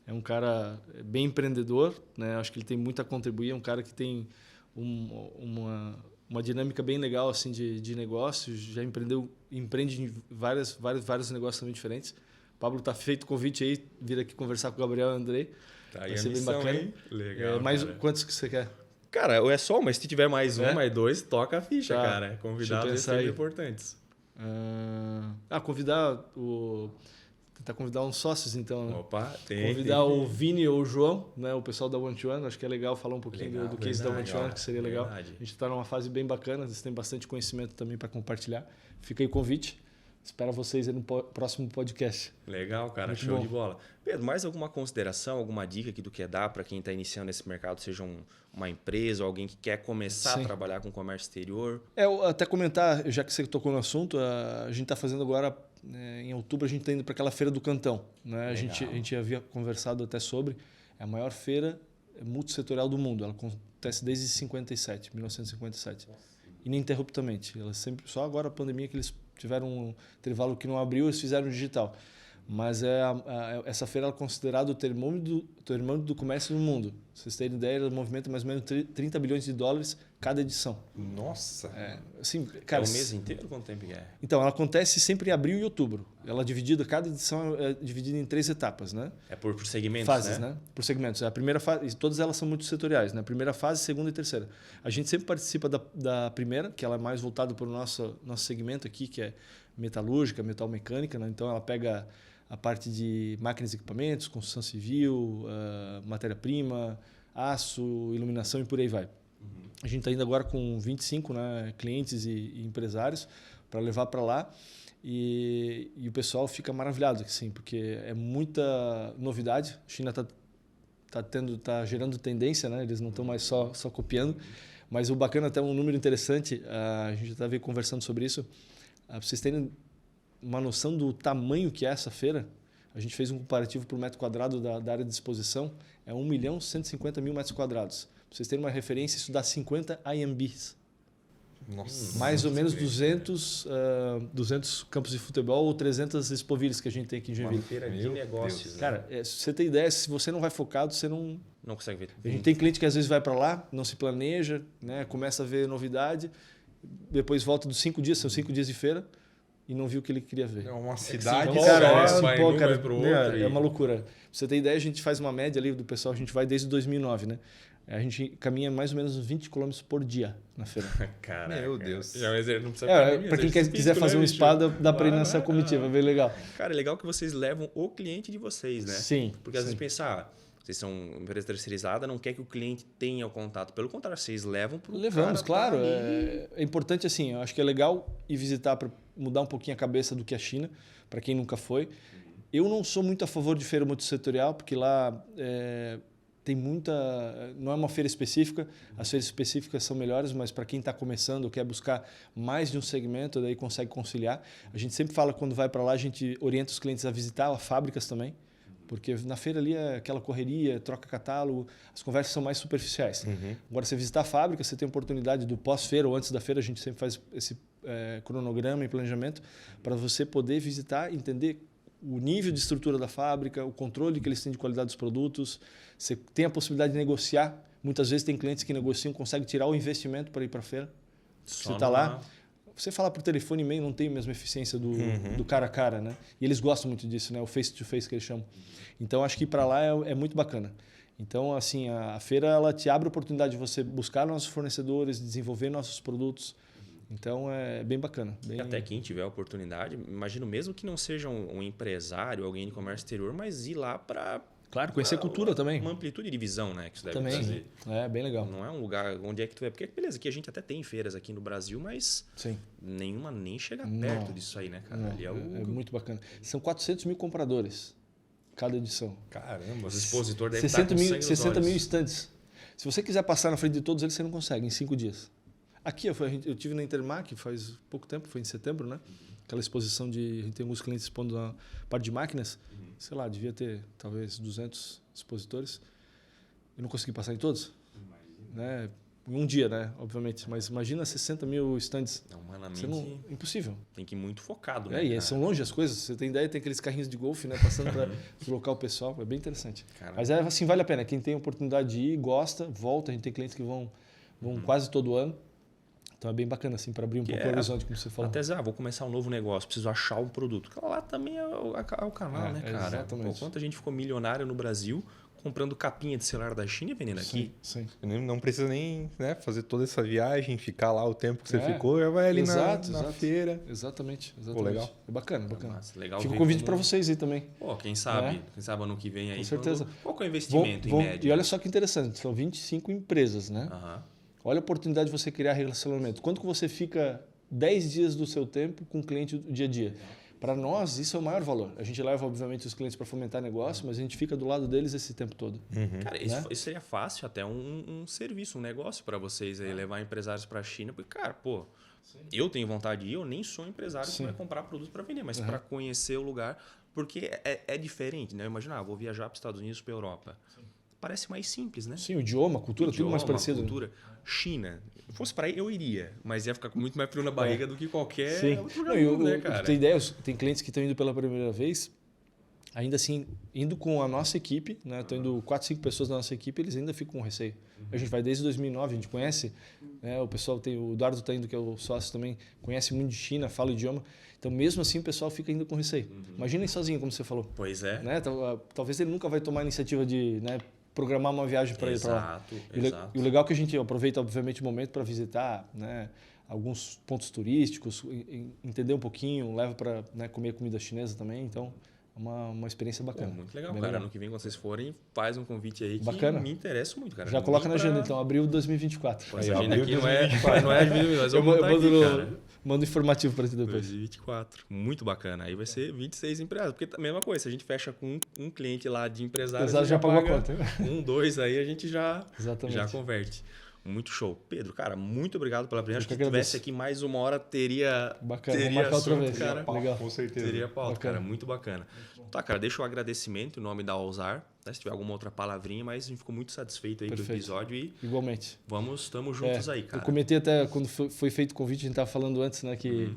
É um cara bem empreendedor, né? Acho que ele tem muito a contribuir. É um cara que tem uma dinâmica bem legal assim de negócios. Já empreende em vários negócios também diferentes. O Pablo tá feito o convite aí, vir aqui conversar com o Gabriel e o Andrei. Tá vai ser bem bacana. Hein? Legal. Mais quantos que você quer? Cara, é só, mas se tiver mais mais dois, toca a ficha, cara. Convidados sempre importantes. Tentar convidar uns sócios, então. Opa, convidar o Vini ou o João, né? O pessoal da One to One. Acho que é legal falar um pouquinho do case da One to One, que seria legal. A gente está numa fase bem bacana, eles têm bastante conhecimento também para compartilhar. Fica aí o convite. Espero vocês aí no próximo podcast. Legal, cara. Muito show bom. de bola. Pedro, mais alguma consideração, alguma dica que tu quer dar para quem está iniciando esse mercado, seja uma empresa ou alguém que quer começar a trabalhar com comércio exterior? Até comentar, já que você tocou no assunto, a gente está fazendo agora, em outubro, a gente está indo para aquela Feira do Cantão. Né? A gente havia conversado até sobre, é a maior feira multissetorial do mundo. Ela acontece desde 1957. Ininterruptamente. Ela sempre, só agora a pandemia que eles tiveram um intervalo que não abriu, eles fizeram digital. Mas essa feira é considerada o termômetro do comércio do mundo. Vocês terem ideia, ela movimenta mais ou menos 30 bilhões de dólares cada edição. Nossa! Assim, cara, o mês inteiro? Quanto tempo que é? Então, ela acontece sempre em abril e outubro. Ela é dividida, cada edição é dividida em 3 etapas, né? É por segmentos, fases, né? Por segmentos. A primeira fase, todas elas são multissetoriais, né? Primeira fase, segunda e terceira. A gente sempre participa da primeira, que ela é mais voltada para o nosso segmento aqui, que é metalúrgica, metalmecânica, né? Então ela pega a parte de máquinas e equipamentos, construção civil, matéria-prima, aço, iluminação e por aí vai. A gente está indo agora com 25, né, clientes e empresários para levar para lá e o pessoal fica maravilhado, assim, porque é muita novidade. A China tá gerando tendência, né? Eles não estão mais só copiando. Mas o bacana, até um número interessante, a gente estava conversando sobre isso, para vocês terem uma noção do tamanho que é essa feira. A gente fez um comparativo por metro quadrado da área de exposição, é 1.150.000 metros quadrados. Para vocês terem uma referência, isso dá 50 IMBs. Nossa. Mais ou menos 200 campos de futebol ou 300 expovilhas que a gente tem aqui em Joinville. Uma feira de negócios. Né? Cara, se você tem ideia, se você não vai focado, você não consegue ver. A gente tem cliente que às vezes vai para lá, não se planeja, né? Começa a ver novidade, depois volta dos 5 dias, são 5 dias de feira, e não viu o que ele queria ver. É uma cidade é uma loucura. Pra você ter ideia, a gente faz uma média ali do pessoal, a gente vai desde 2009, né? A gente caminha mais ou menos uns 20 km por dia na feira. Caraca. Meu Deus. Já não precisa para quem quiser fazer um spa, dá para ir nessa comitiva, é bem legal. Cara, é legal que vocês levam o cliente de vocês, né? Sim. Porque às vezes pensar, vocês são uma empresa terceirizada, não quer que o cliente tenha o contato. Pelo contrário, vocês levam para o Levamos, claro. É importante assim, eu acho que é legal ir visitar para mudar um pouquinho a cabeça do que é a China, para quem nunca foi. Eu não sou muito a favor de feira multissetorial, porque lá tem muita... Não é uma feira específica, as feiras específicas são melhores, mas para quem está começando ou quer buscar mais de um segmento, daí consegue conciliar. A gente sempre fala, quando vai para lá, a gente orienta os clientes a visitar as fábricas também, porque na feira ali é aquela correria, troca catálogo, as conversas são mais superficiais. Agora, você visitar a fábrica, você tem a oportunidade do pós-feira ou antes da feira, a gente sempre faz esse cronograma e planejamento para você poder visitar, entender o nível de estrutura da fábrica, o controle que eles têm de qualidade dos produtos. Você tem a possibilidade de negociar. Muitas vezes tem clientes que negociam, conseguem tirar o investimento para ir para a feira. Você está lá, você fala por telefone e e-mail, não tem a mesma eficiência do cara a cara, né? E eles gostam muito disso, né? O face-to-face que eles chamam. Então, acho que ir para lá é muito bacana. Então, assim, a feira ela te abre a oportunidade de você buscar nossos fornecedores, desenvolver nossos produtos. Então, é bem bacana. Até quem tiver a oportunidade, imagino mesmo que não seja um empresário, alguém de comércio exterior, mas ir lá para... Claro, conhecer cultura também. Uma amplitude de visão, né? Que isso deve também. trazer. É, bem legal. Não é um lugar onde é que tu vai... Porque, beleza, aqui a gente até tem feiras aqui no Brasil, mas nenhuma nem chega perto disso aí, né, cara? Não, ali é muito bacana. São 400 mil compradores cada edição. Caramba, os expositores devem 60 mil estandes. Se você quiser passar na frente de todos eles, você não consegue, em 5 dias. Aqui, eu tive na Intermac faz pouco tempo, foi em setembro, né? Aquela exposição de... A gente tem alguns clientes expondo na parte de máquinas. Sei lá, devia ter talvez 200 expositores. Eu não consegui passar em todos. Né? Em um dia, né? Obviamente. Mas imagina 60 mil estandes. Humanamente... Impossível. Tem que ir muito focado, né? E são longe as coisas. Você tem ideia, tem aqueles carrinhos de golfe, né? Passando para deslocar o pessoal. É bem interessante. Caramba. Mas assim, vale a pena. Quem tem a oportunidade de ir, gosta, volta. A gente tem clientes que vão quase todo ano. Então é bem bacana assim para abrir um pouco o horizonte, como você falou. Até vou começar um novo negócio, preciso achar um produto. Lá também é o canal, né, cara? Exatamente. Quanto a gente ficou milionário no Brasil comprando capinha de celular da China e vendendo aqui. Sim. Não precisa nem fazer toda essa viagem, ficar lá o tempo que você ficou, já vai ali na feira. Exatamente. Pô, legal. É bacana. Legal. Fica o convite para vocês aí também. Pô, quem sabe ano que vem aí. Com certeza. Qual que é o investimento em média? E olha só que interessante, são 25 empresas, né? Olha a oportunidade de você criar relacionamento. Quanto que você fica 10 dias do seu tempo com o cliente do dia a dia? Para nós, isso é o maior valor. A gente leva, obviamente, os clientes para fomentar negócio, mas a gente fica do lado deles esse tempo todo. Cara, isso seria fácil até um serviço, um negócio para vocês aí, levar empresários para a China. Porque, cara, eu tenho vontade de ir, eu nem sou um empresário que vai comprar produto para vender, mas para conhecer o lugar, porque é diferente, né? Imagina, vou viajar para os Estados Unidos, para a Europa. Parece mais simples, né? Sim, o idioma, a cultura, tudo mais parecido. Cultura. China. Se fosse para aí, eu iria. Mas ia ficar com muito mais frio na barriga do que qualquer outro lugar, né, cara? Tem ideia, tem clientes que estão indo pela primeira vez, ainda assim, indo com a nossa equipe, né? Estão indo 4, 5 pessoas da nossa equipe, eles ainda ficam com receio. A gente vai desde 2009, a gente conhece, né? O pessoal o Eduardo está indo, que é o sócio também, conhece muito de China, fala o idioma. Então, mesmo assim, o pessoal fica ainda com receio. Imagina ir sozinho, como você falou. Pois é. Né? Talvez ele nunca vai tomar a iniciativa de... Né, programar uma viagem para ir para lá. Exato. E o legal é que a gente aproveita, obviamente, o momento para visitar, né, alguns pontos turísticos, entender um pouquinho, leva para, né, comer comida chinesa também. Então, é uma experiência bacana. Muito legal, Bem cara. legal. Ano que vem, quando vocês forem, faz um convite aí Bacana. que me interessa muito, cara. Já coloca na agenda, então, abril 2024. Pô, essa Aí, agenda abril aqui de não é 2024, mas Eu vamos botar aqui, cara. mando informativo para ti depois. 2024. Muito bacana. Aí vai ser 26 empresários. Porque a mesma coisa, se a gente fecha com um cliente lá de empresário, Empresário já pagou a paga conta. 2, aí a gente já Exatamente. converte. Muito show. Pedro, cara, muito obrigado pela presença. Eu Acho que que se tivesse agradeço. aqui mais uma hora, teria. Bacana, teria vamos marcar outra assunto, vez. cara. Legal. Com certeza. Teria pauta, Bacana. cara. Muito bacana. Tá, cara, deixa o agradecimento em nome da Alzar. Né? Se tiver alguma outra palavrinha, mas a gente ficou muito satisfeito aí Perfeito. com o episódio e Igualmente. estamos juntos aí, cara. Eu comentei até quando foi feito o convite, a gente estava falando antes, né, que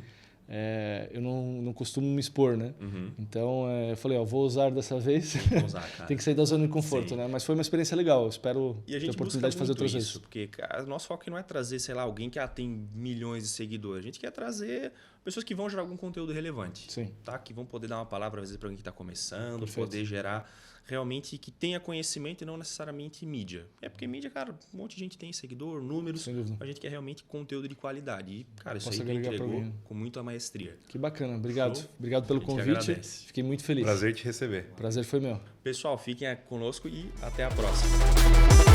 eu não costumo me expor, né? Então, eu falei, vou usar dessa vez. Vamos usar, cara. Tem que sair da zona de conforto, Sim. né? Mas foi uma experiência legal. Eu espero E a ter a gente oportunidade de fazer busca muito outras isso, vezes. porque cara, nosso foco não é trazer, sei lá, alguém que tem milhões de seguidores. A gente quer trazer pessoas que vão gerar algum conteúdo relevante. Sim. Tá? Que vão poder dar uma palavra, às vezes, para alguém que está começando, Perfeito. poder gerar realmente que tenha conhecimento e não necessariamente mídia. É porque mídia, cara, um monte de gente tem seguidor, números. Sem dúvida. A gente quer realmente conteúdo de qualidade. E, cara, isso Posso aí tu agregar pra entregou alguém. com muita maestria. Que bacana. Obrigado. Show. Obrigado pelo A gente que convite. agradece. Fiquei muito feliz. Prazer te receber. Prazer foi meu. Pessoal, fiquem conosco e até a próxima.